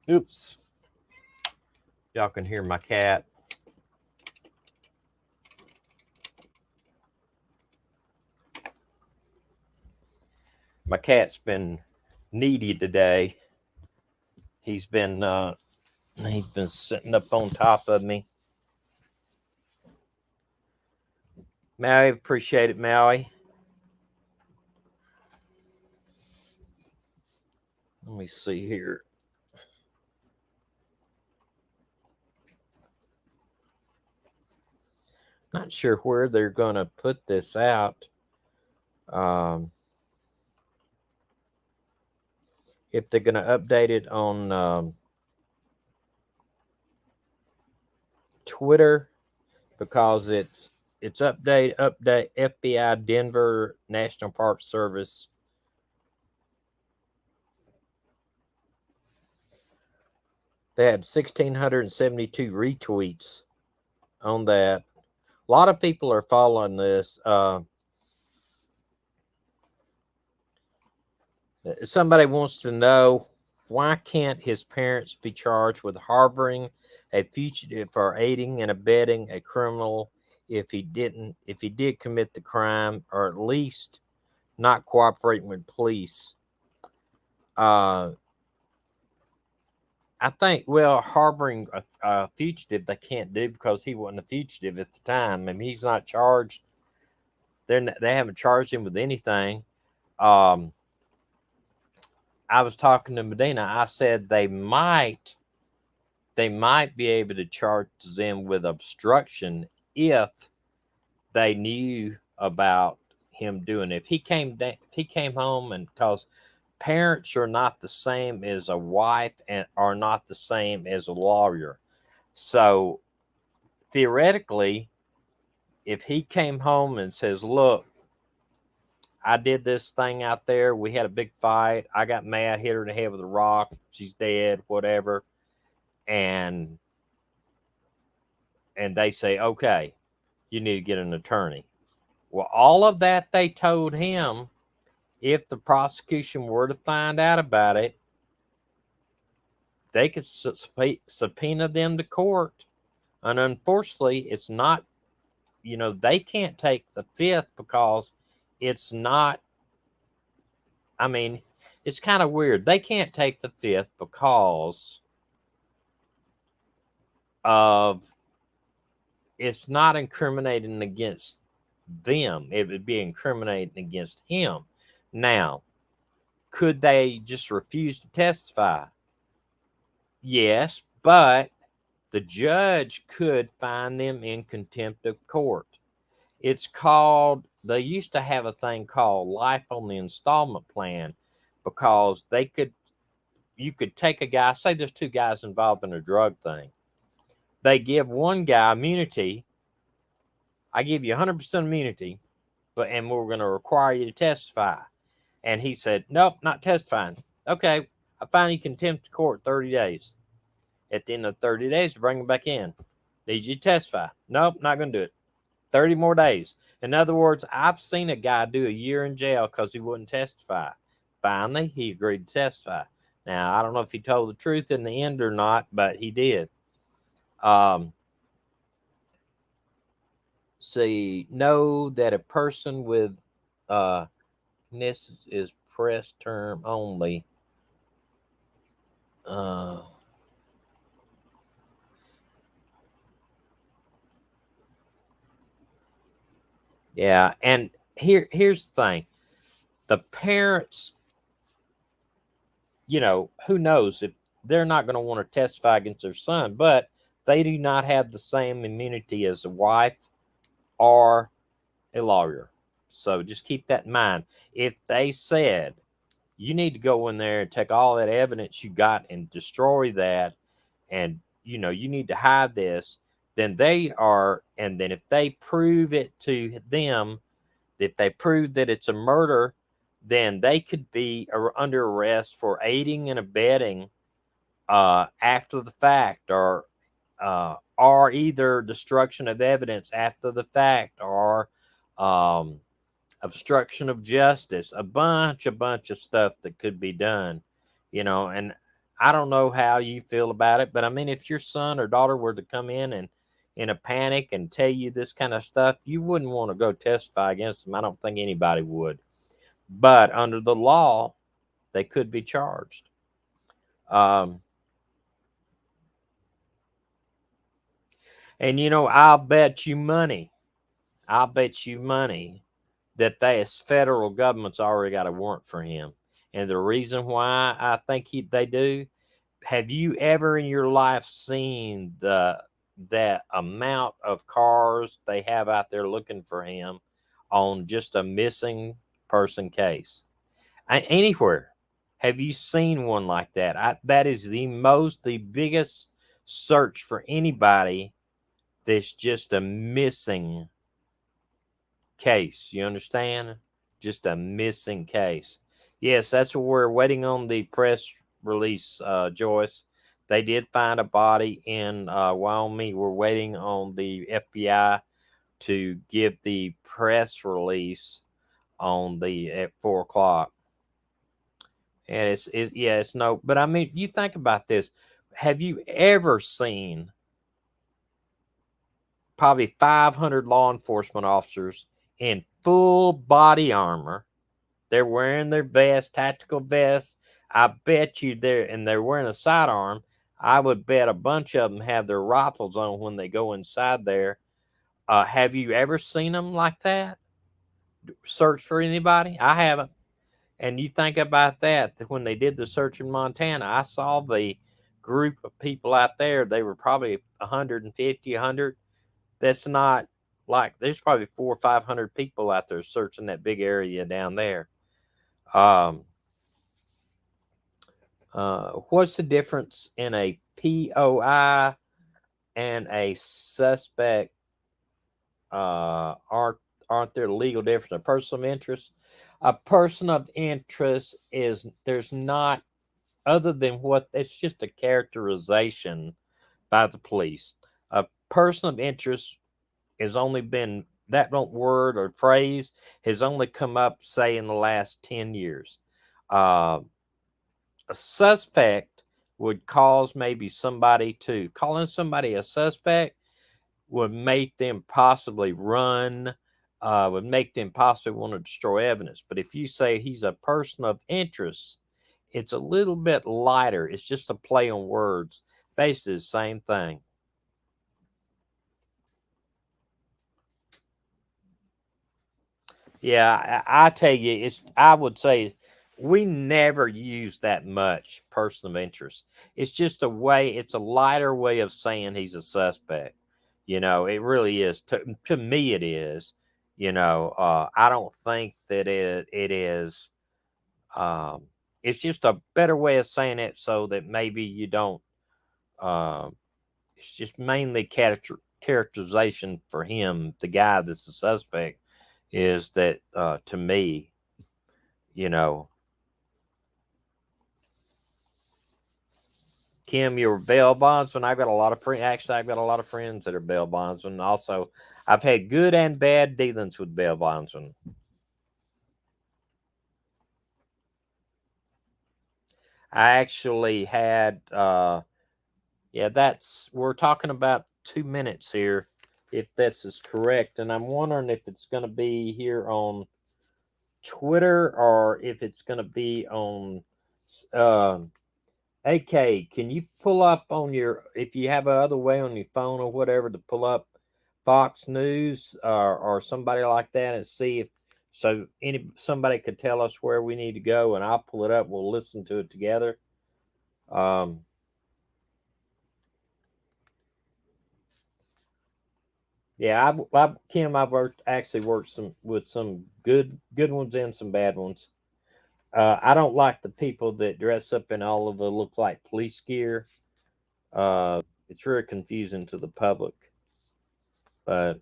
Oops. Y'all can hear my cat. My cat's been needy today. He's been sitting up on top of me. Maui, appreciate it, Maui. Let me see here. Not sure where they're going to put this out. If they're going to update it on Twitter, because it's update FBI Denver National Park Service. They had 1,672 retweets on that. A lot of people are following this. Somebody wants to know, why can't his parents be charged with harboring a fugitive or aiding and abetting a criminal if he did commit the crime, or at least not cooperating with police? I think, well, harboring a fugitive they can't do because he wasn't a fugitive at the time. I mean, he's not charged. They haven't charged him with anything. I was talking to Medina. I said they might be able to charge them with obstruction if they knew about him doing it. If he came home, and because parents are not the same as a wife and are not the same as a lawyer. So theoretically, if he came home and says, look, I did this thing out there. We had a big fight. I got mad, hit her in the head with a rock. She's dead, whatever. And they say, okay, you need to get an attorney. Well, all of that they told him, if the prosecution were to find out about it, they could subpoena them to court. And unfortunately, it's not, they can't take the fifth because it's not, I mean, it's kind of weird. They can't take the fifth because of, it's not incriminating against them. It would be incriminating against him. Now, could they just refuse to testify? Yes, but the judge could find them in contempt of court. It's called, they used to have a thing called life on the installment plan, because you could take a guy, say there's two guys involved in a drug thing. They give one guy immunity. I give you 100% immunity, and we're going to require you to testify. And he said, nope, not testifying. Okay, I find you contempt of court 30 days. At the end of 30 days, bring him back in. Need you to testify. Nope, not going to do it. 30 more days. In other words, I've seen a guy do a year in jail because he wouldn't testify. Finally, he agreed to testify. Now, I don't know if he told the truth in the end or not, but he did. Know that a person with this is press term only. Yeah, and here's the thing. The parents, who knows if they're not going to want to testify against their son, but they do not have the same immunity as a wife or a lawyer. So just keep that in mind. If they said, you need to go in there and take all that evidence you got and destroy that, and you need to hide this, then if they prove it to them, if they prove that it's a murder, then they could be under arrest for aiding and abetting after the fact, or either destruction of evidence after the fact, or obstruction of justice, a bunch of stuff that could be done, and I don't know how you feel about it, but I mean, if your son or daughter were to come in a panic and tell you this kind of stuff, you wouldn't want to go testify against them. I don't think anybody would. But under the law, they could be charged. And I'll bet you money that the federal government's already got a warrant for him. And the reason why I think they do, have you ever in your life seen that amount of cars they have out there looking for him on just a missing person case? Anywhere. Have you seen one like that? That is the biggest search for anybody that's just a missing case. You understand? Just a missing case. Yes, that's what we're waiting on, the press release, Joyce. They did find a body in Wyoming. We're waiting on the FBI to give the press release on the at 4 o'clock. And it's no, but I mean, you think about this. Have you ever seen probably 500 law enforcement officers in full body armor? They're wearing their vest, tactical vests. I bet you they're wearing a sidearm. I would bet a bunch of them have their rifles on when they go inside there. Have you ever seen them like that? Search for anybody? I haven't. And you think about that when they did the search in Montana, I saw the group of people out there. They were probably 150, 100. That's not like there's probably 400 or 500 people out there searching that big area down there. What's the difference in a POI and a suspect? Aren't there legal difference? A person of interest. A person of interest is there's not other than what it's just a characterization by the police. A person of interest has only been that word or phrase has only come up say in the last 10 years. A suspect would cause maybe somebody to calling somebody a suspect would make them possibly run, would make them possibly want to destroy evidence. But if you say he's a person of interest, it's a little bit lighter. It's just a play on words. Basically the same thing. Yeah, I tell you, I would say we never use that much person of interest. It's just a way, it's a lighter way of saying he's a suspect. It really is. To me, it is. I don't think that it is. It's just a better way of saying it so that maybe you don't. It's just mainly characterization for him, the guy that's the suspect, is that to me, Kim, you're a bail bondsman. I've got a lot of friends. Actually, I've got a lot of friends that are bail bondsmen. Also, I've had good and bad dealings with bail bondsmen. I actually had, we're talking about 2 minutes here, if this is correct. And I'm wondering if it's going to be here on Twitter or if it's going to be on, AK, can you pull up on if you have another way on your phone or whatever to pull up Fox News or somebody like that and see if somebody could tell us where we need to go and I'll pull it up. We'll listen to it together. Yeah, Kim, I've worked with some good ones and some bad ones. I don't like the people that dress up in all of the look like police gear. It's very confusing to the public. But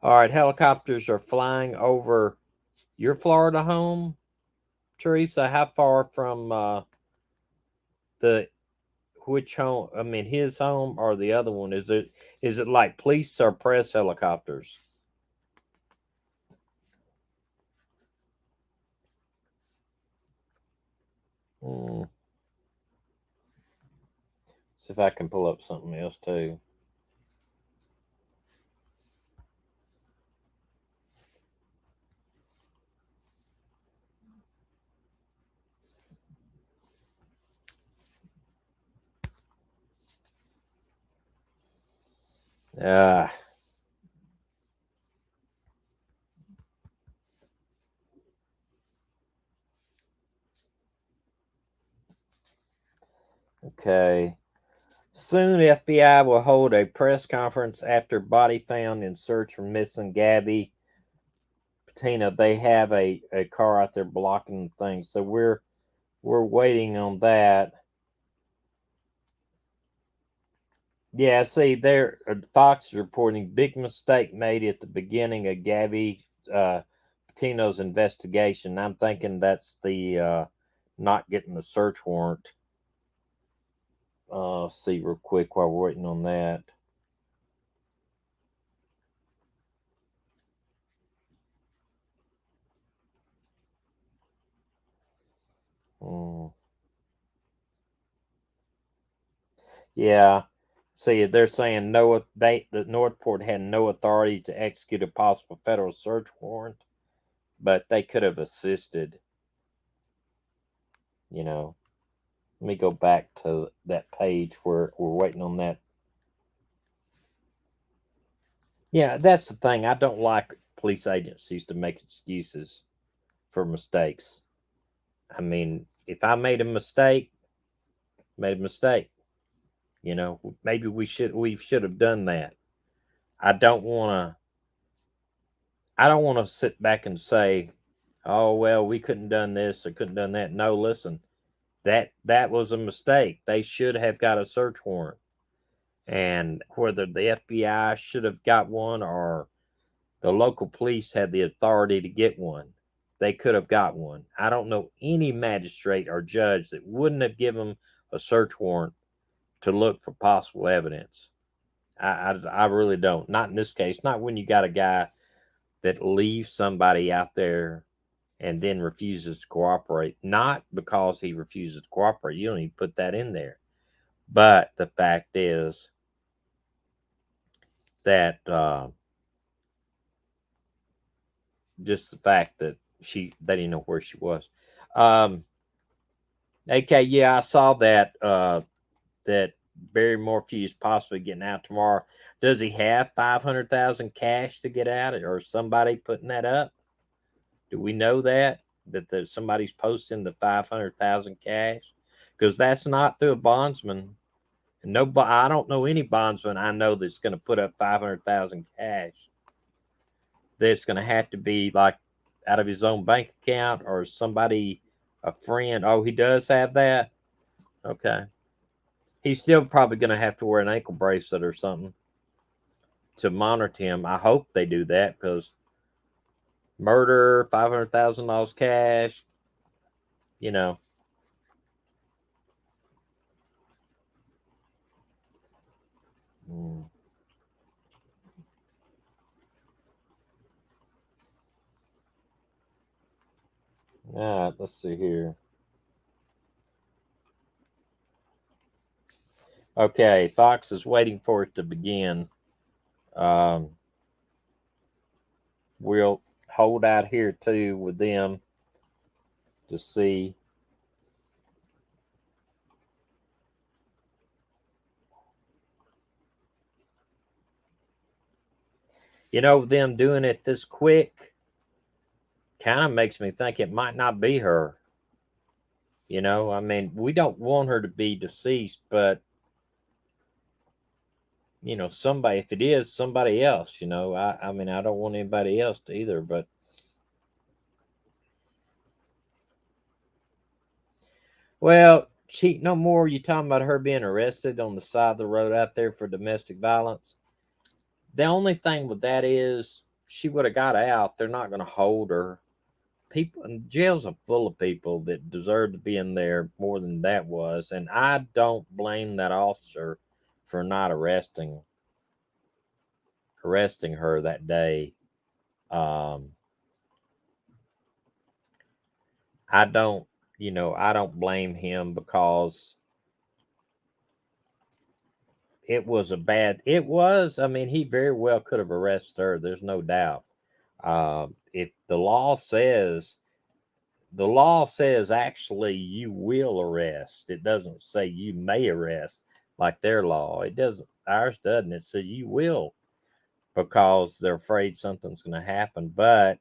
all right, helicopters are flying over your Florida home, Teresa. How far from which home? I mean, his home or the other one? Is it like police or press helicopters? See if I can pull up something else too. Okay. Soon, FBI will hold a press conference after body found in search for missing Gabby. Petito, they have a car out there blocking things, so we're waiting on that. Yeah, see, Fox is reporting big mistake made at the beginning of Gabby Patino's investigation. I'm thinking that's the not getting the search warrant. See real quick while we're waiting on that. Yeah. See, they're saying the Northport had no authority to execute a possible federal search warrant, but they could have assisted. You know, let me go back to that page where we're waiting on that. Yeah, that's the thing. I don't like police agencies to make excuses for mistakes. I mean, if I made a mistake, made a mistake. You know, maybe we should have done that. I don't want to sit back and say, "Oh well, we couldn't done this or couldn't done that." No, listen, that was a mistake. They should have got a search warrant, and whether the FBI should have got one or the local police had the authority to get one, they could have got one. I don't know any magistrate or judge that wouldn't have given a search warrant to look for possible evidence. I really don't. Not in this case. Not when you got a guy that leaves somebody out there and then refuses to cooperate. Not because he refuses to cooperate. You don't even put that in there. But the fact is that just the fact that they didn't know where she was. Okay, yeah, I saw that that Barry Morphew is possibly getting out tomorrow. Does he have 500,000 cash to get out, or somebody putting that up? Do we know that there's somebody's posting the 500,000 cash? Because that's not through a bondsman. I don't know any bondsman I know that's going to put up 500,000 cash. That's going to have to be like out of his own bank account or somebody, a friend. Oh, he does have that. Okay. He's still probably going to have to wear an ankle bracelet or something to monitor him. I hope they do that because murder, $500,000 cash, you know. All right, let's see here. Okay, Fox is waiting for it to begin. We'll hold out here too with them to see. You know, them doing it this quick kind of makes me think it might not be her. You know, I mean, we don't want her to be deceased, but you know, somebody, if it is somebody else, you know, I mean, I don't want anybody else to either, but well, cheat no more. You talking about her being arrested on the side of the road out there for domestic violence? The only thing with that is she would have got out. They're not going to hold her. People and jails are full of people that deserve to be in there more than that was, and I don't blame that officer for not arresting her that day. I don't, I don't blame him because I mean, he very well could have arrested her. There's no doubt. If the law says actually you will arrest. It doesn't say you may arrest like their law. It doesn't, ours doesn't. It says you will because they're afraid something's going to happen. But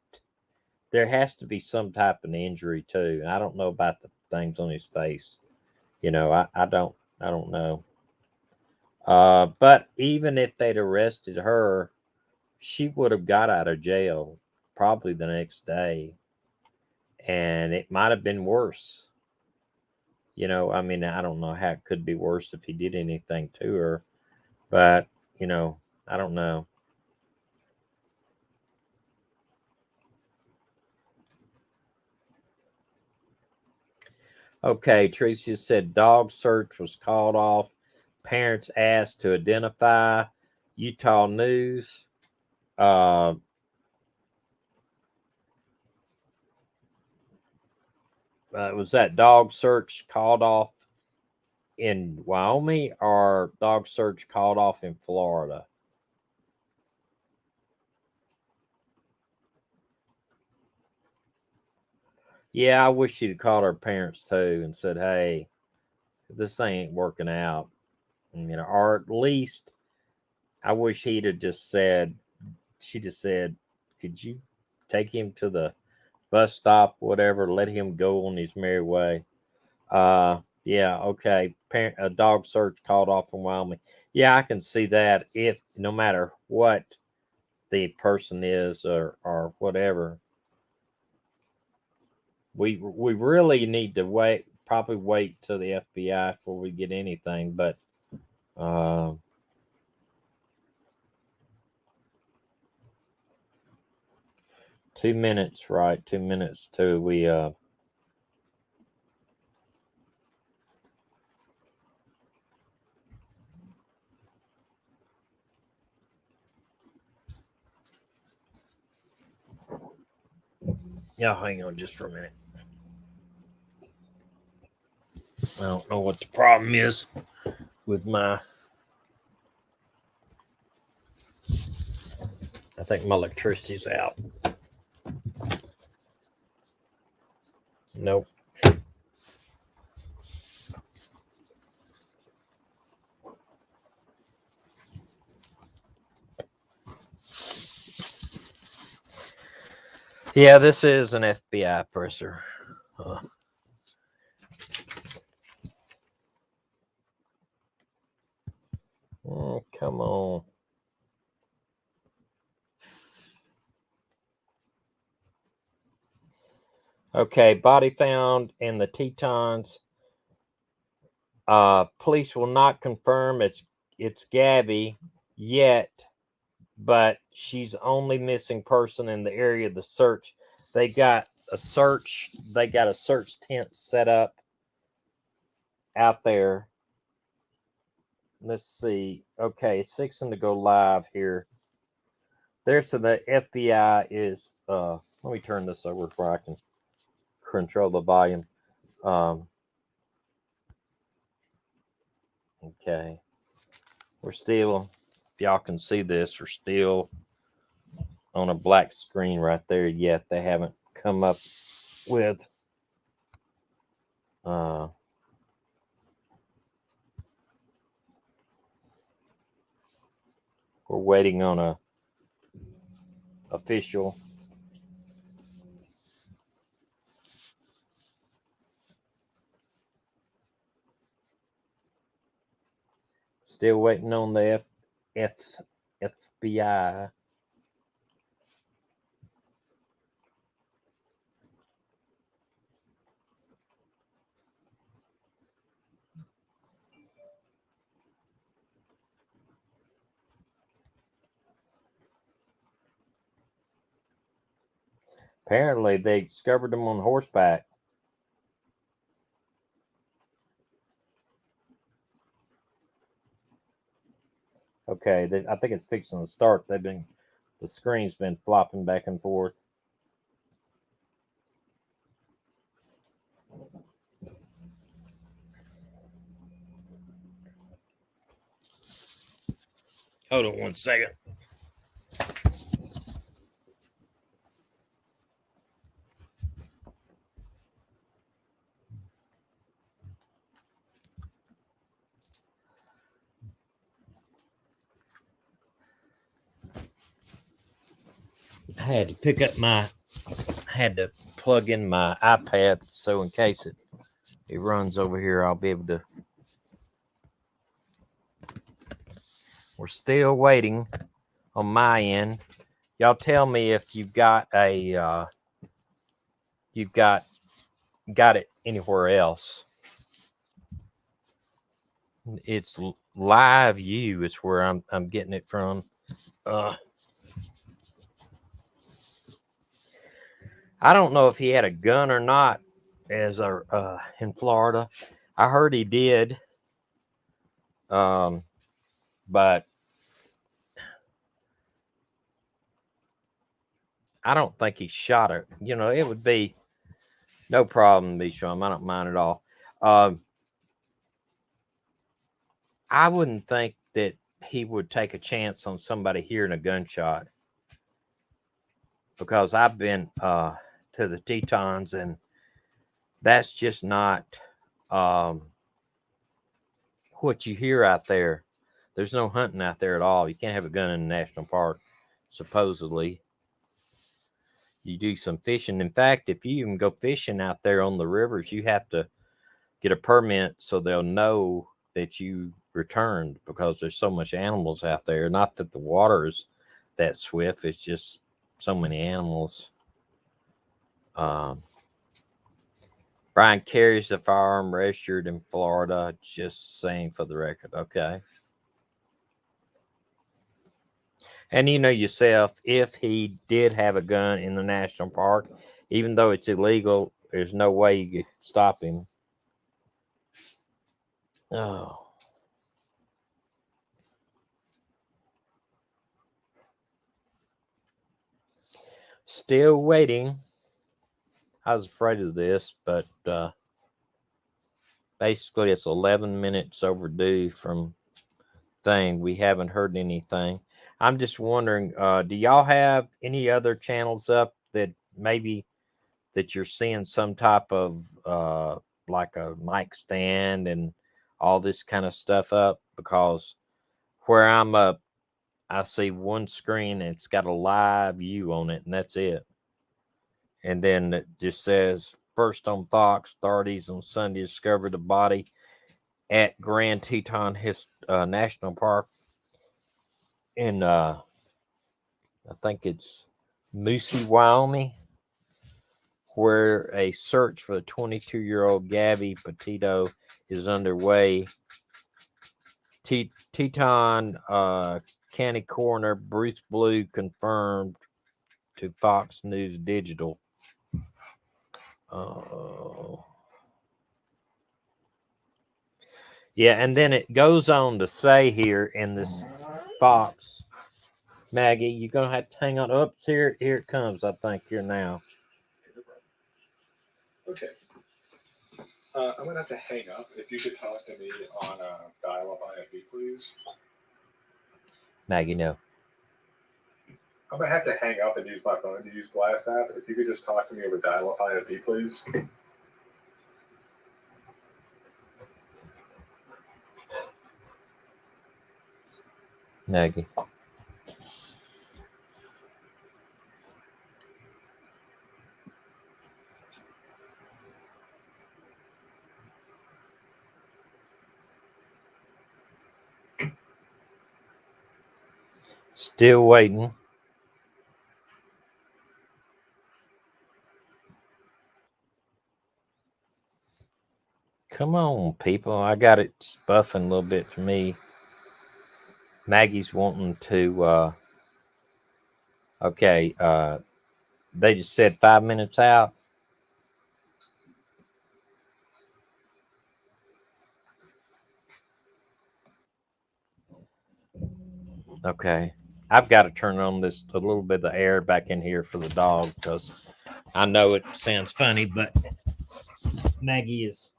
there has to be some type of injury too. I don't know about the things on his face. I don't know. But even if they'd arrested her, she would have got out of jail probably the next day. And it might have been worse. I mean, I don't know how it could be worse if he did anything to her. But, I don't know. Okay, Tricia said dog search was called off. Parents asked to identify. Utah News. Was that dog search called off in Wyoming or dog search called off in Florida? Yeah, I wish she'd have called her parents too and said, "Hey, this ain't working out." Or at least I wish he'd have just said, she just said, "Could you take him to the bus stop, whatever, let him go on his merry way." Yeah, okay. A dog search called off in Wyoming. Yeah, I can see that if no matter what the person is or whatever. We really need to probably wait till the FBI before we get anything, but 2 minutes, right? 2 minutes till we yeah, hang on just for a minute. I don't know what the problem is with my. I think my electricity's out. Nope. Yeah, this is an FBI presser. Oh, come on. Okay, body found in the Tetons. Police will not confirm it's Gabby yet, but she's only missing person in the area of the search. They got a search tent set up out there. Let's see. Okay, it's fixing to go live here. There's the FBI is let me turn this over where I can control the volume. Okay. We're still, if y'all can see this, we're still on a black screen right there yet. They haven't come up with we're waiting on a official. Still waiting on the FBI. Apparently, they discovered them on horseback. Okay, I think it's fixing to start. The screen's been flopping back and forth. Hold on one second. I had to plug in my iPad so in case it runs over here, I'll be able to. We're still waiting on my end. Y'all tell me if you've got it anywhere else. It's Live View is where I'm getting it from. I don't know if he had a gun or not. as in Florida. I heard he did, but I don't think he shot her. You know, it would be no problem, be sure. I don't mind at all. I wouldn't think that he would take a chance on somebody hearing a gunshot, because I've been to the Tetons, and that's just not what you hear out there. There's no hunting out there at all. You can't have a gun in the national park, supposedly. You do some fishing. In fact, if you even go fishing out there on the rivers, you have to get a permit so they'll know that you returned, because there's so much animals out there. Not that the water is that swift, it's just so many animals. Brian carries the firearm registered in Florida, just saying for the record. Okay. And you know yourself, if he did have a gun in the national park, even though it's illegal, there's no way you could stop him. Oh. Still waiting. I was afraid of this, but basically it's 11 minutes overdue from thing. We haven't heard anything. I'm just wondering, do y'all have any other channels up that maybe that you're seeing some type of like a mic stand and all this kind of stuff up? Because where I'm up, I see one screen and it's got a live view on it, and that's it. And then it just says, first on Fox, authorities on Sunday discovered a body at Grand Teton National Park in, I think it's Moosey, Wyoming, where a search for the 22-year-old Gabby Petito is underway. Teton County Coroner Bruce Blue confirmed to Fox News Digital. Yeah, and then it goes on to say here in this Fox, Maggie, you're going to have to hang on. Oops, here it comes, I think, here now. Okay. I'm going to have to hang up. If you could talk to me on dial-up IFB, please. Maggie, no. I'm going to have to hang up and use my phone to use Glass app. If you could just talk to me over dial-up IFB, please. Maggie. Still waiting. Come on, people. I got it buffing a little bit for me. Maggie's wanting to, okay, they just said 5 minutes out. Okay. I've got to turn on a little bit of the air back in here for the dog, because I know it sounds funny, but Maggie is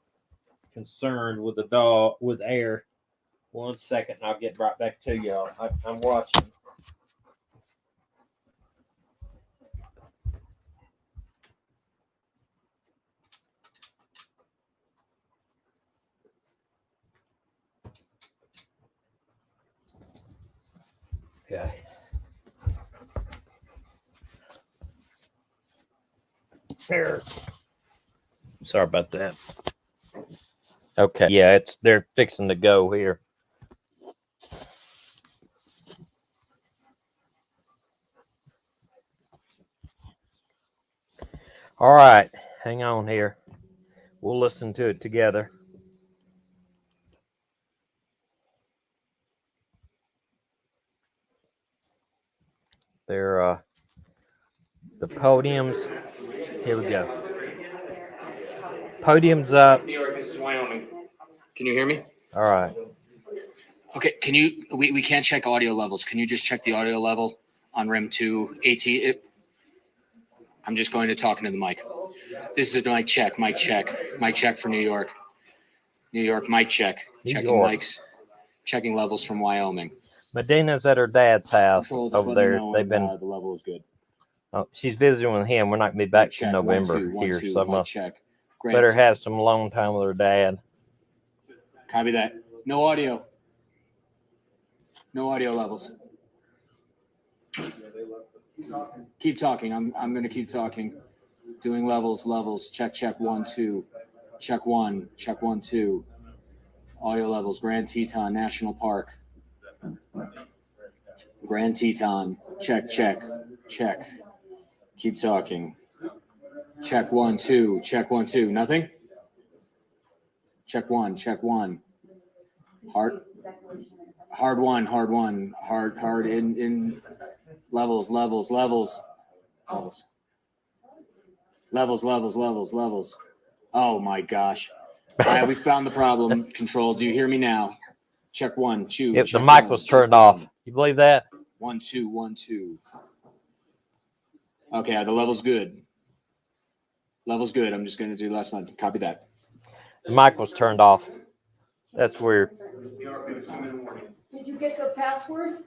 concerned with the dog, with air. 1 second, and I'll get right back to y'all. I'm watching. Okay. Here. Sorry about that. Okay. Yeah, they're fixing to go here. All right. Hang on here. We'll listen to it together. They're the podiums. Here we go. Podium's up. New York, this is Wyoming. Can you hear me? All right. Okay, we can't check audio levels. Can you just check the audio level on REM 2 AT? I'm just going to talk into the mic. This is mic check for New York. New York, mic check. Checking mics, checking levels from Wyoming. Medina's at her dad's house Control, over there. They've been. The level is good. Oh, she's visiting with him. We're not going to be back Check, in November one, here, two, so I'm mic gonna check. better have some alone time with her dad. Copy that. No audio. No audio levels. Keep talking. I'm going to keep talking. Doing levels. Check 1 2. Check 1 2. Audio levels. Grand Teton National Park. Grand Teton. Check. Keep talking. Check 1 2. Check 1 2. Nothing. Check 1. Hard one. Hard in levels. Oh my gosh. All right, we found the problem. Control. Do you hear me now? Check 1 2. If the mic was turned off. You believe that? 1 2. Okay, the level's good. I'm just going to do last one. Copy that. The mic was turned off. That's weird. Did you get the password?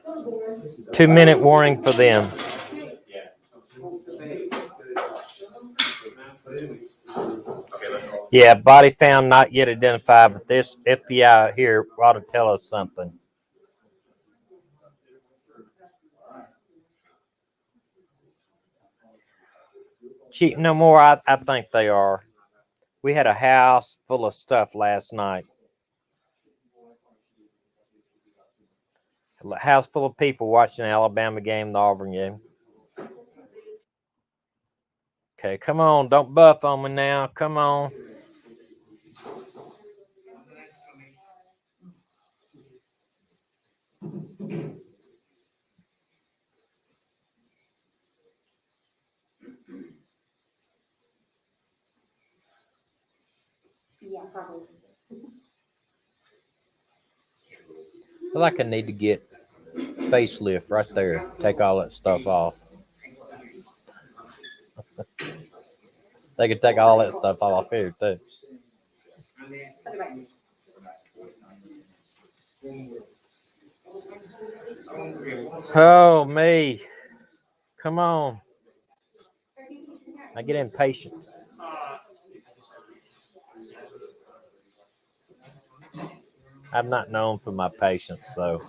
2-minute warning for them. Yeah, body found not yet identified, but this FBI here ought to tell us something. Cheat no more, I think they are. We had a house full of stuff last night. A house full of people watching the Alabama game, the Auburn game. Okay, come on. Don't buff on me now. Come on. Yeah, probably. I feel like I need to get facelift right there. Take all that stuff off. They could take all that stuff off here too. Oh me. Come on. I get impatient. I'm not known for my patience, so.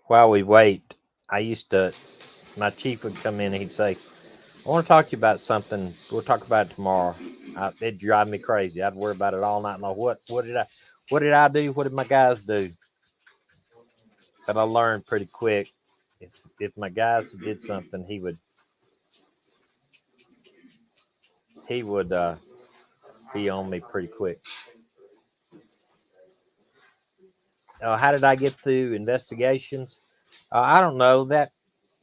While we wait, my chief would come in and he'd say, I want to talk to you about something. We'll talk about it tomorrow. It'd drive me crazy. I'd worry about it all night long. What did I do? What did my guys do? But I learned pretty quick. If my guys did something, he would be on me pretty quick. How did I get through investigations? I don't know. That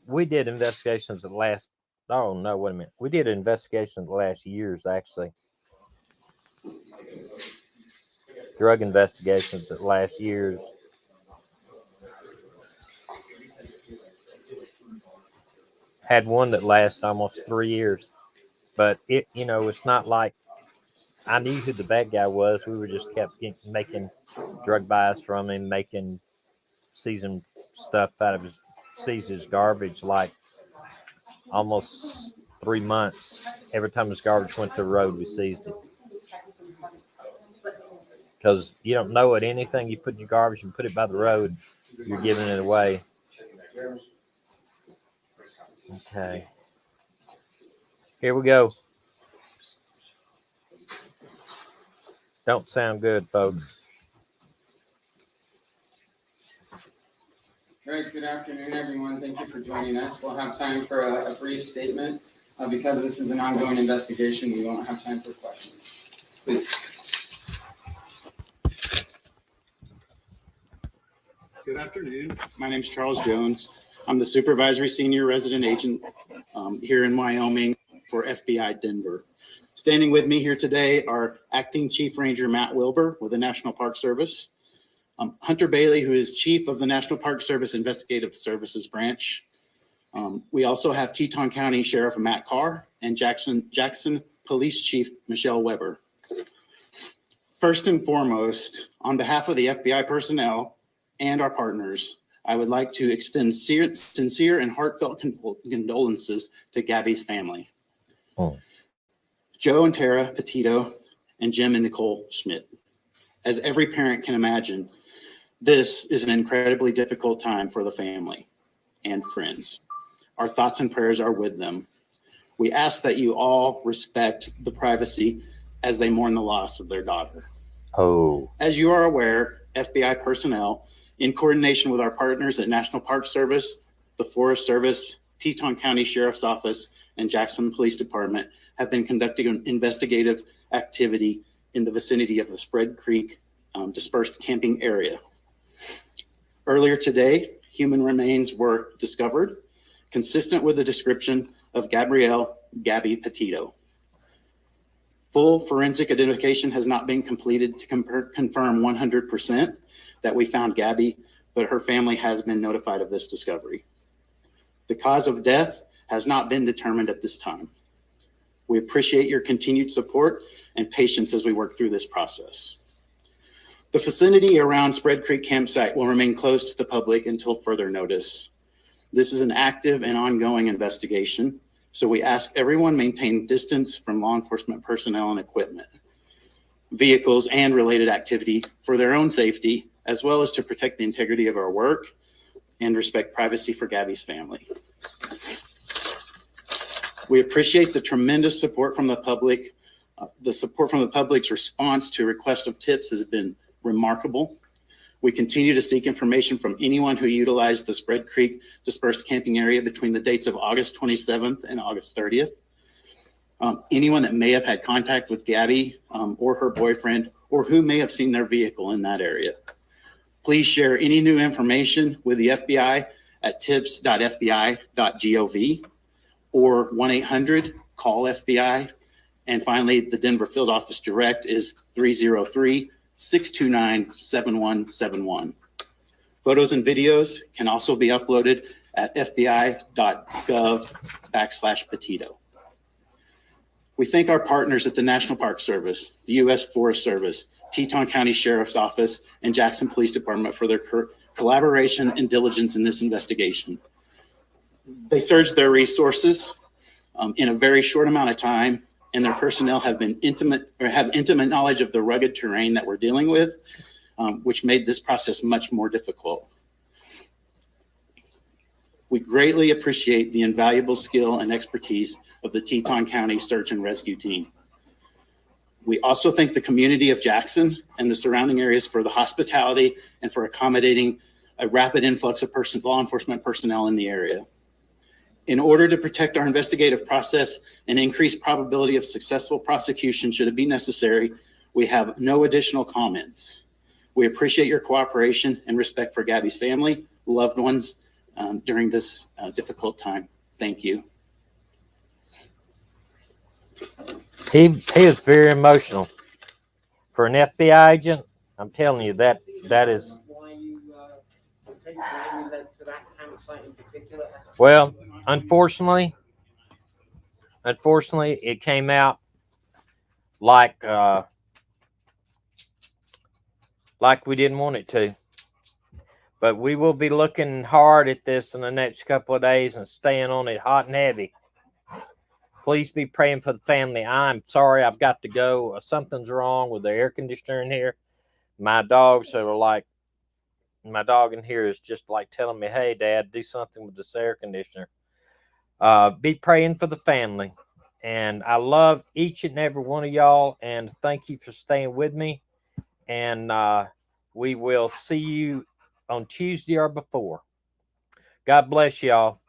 we did investigations we did investigations the last years, actually. Drug investigations at last year's. Had one that lasted almost 3 years. But it's not like I knew who the bad guy was. We were just kept making drug buys from him, seizing stuff out of his garbage, like almost 3 months. Every time his garbage went to the road, we seized it. Because you don't know it. Anything you put in your garbage and put it by the road, you're giving it away. Okay. Here we go. Don't sound good, folks. Great. Good afternoon, everyone. Thank you for joining us. We'll have time for a brief statement. Because this is an ongoing investigation, we won't have time for questions. Please. Good afternoon. My name is Charles Jones. I'm the supervisory senior resident agent here in Wyoming for FBI Denver. Standing with me here today are Acting Chief Ranger Matt Wilbur with the National Park Service, Hunter Bailey, who is Chief of the National Park Service Investigative Services Branch. We also have Teton County Sheriff Matt Carr and Jackson Police Chief Michelle Weber. First and foremost, on behalf of the FBI personnel and our partners, I would like to extend sincere and heartfelt condolences to Gabby's family. Oh. Joe and Tara Petito, and Jim and Nicole Schmidt. As every parent can imagine, this is an incredibly difficult time for the family and friends. Our thoughts and prayers are with them. We ask that you all respect the privacy as they mourn the loss of their daughter. Oh. As you are aware, FBI personnel, in coordination with our partners at National Park Service, the Forest Service, Teton County Sheriff's Office, and Jackson Police Department, have been conducting an investigative activity in the vicinity of the Spread Creek dispersed camping area. Earlier today, human remains were discovered, consistent with the description of Gabby Petito. Full forensic identification has not been completed to confirm 100% that we found Gabby, but her family has been notified of this discovery. The cause of death has not been determined at this time. We appreciate your continued support and patience as we work through this process. The vicinity around Spread Creek campsite will remain closed to the public until further notice. This is an active and ongoing investigation, so we ask everyone maintain distance from law enforcement personnel and equipment, vehicles, and related activity for their own safety, as well as to protect the integrity of our work and respect privacy for Gabby's family. We appreciate the tremendous support from the public. The support from the public's response to request of tips has been remarkable. We continue to seek information from anyone who utilized the Spread Creek dispersed camping area between the dates of August 27th and August 30th. Anyone that may have had contact with Gabby or her boyfriend, or who may have seen their vehicle in that area. Please share any new information with the FBI at tips.fbi.gov or 1-800-CALL-FBI. And finally, the Denver Field Office Direct is 303-629-7171. Photos and videos can also be uploaded at fbi.gov/Petito. We thank our partners at the National Park Service, the U.S. Forest Service, Teton County Sheriff's Office, and Jackson Police Department for their collaboration and diligence in this investigation. They surged their resources in a very short amount of time, and their personnel have intimate knowledge of the rugged terrain that we're dealing with, which made this process much more difficult. We greatly appreciate the invaluable skill and expertise of the Teton County Search and Rescue Team. We also thank the community of Jackson and the surrounding areas for the hospitality and for accommodating a rapid influx of law enforcement personnel in the area. In order to protect our investigative process and increase probability of successful prosecution should it be necessary, we have no additional comments. We appreciate your cooperation and respect for Gabby's family, loved ones during this difficult time. Thank you. He was very emotional. For an FBI agent, I'm telling you, that is... Well, unfortunately, it came out like we didn't want it to. But we will be looking hard at this in the next couple of days and staying on it hot and heavy. Please be praying for the family. I'm sorry I've got to go. Something's wrong with the air conditioner in here. My dogs are like, my dog in here is just like telling me, hey, Dad, do something with this air conditioner. Be praying for the family. And I love each and every one of y'all. And thank you for staying with me. And we will see you on Tuesday or before. God bless y'all.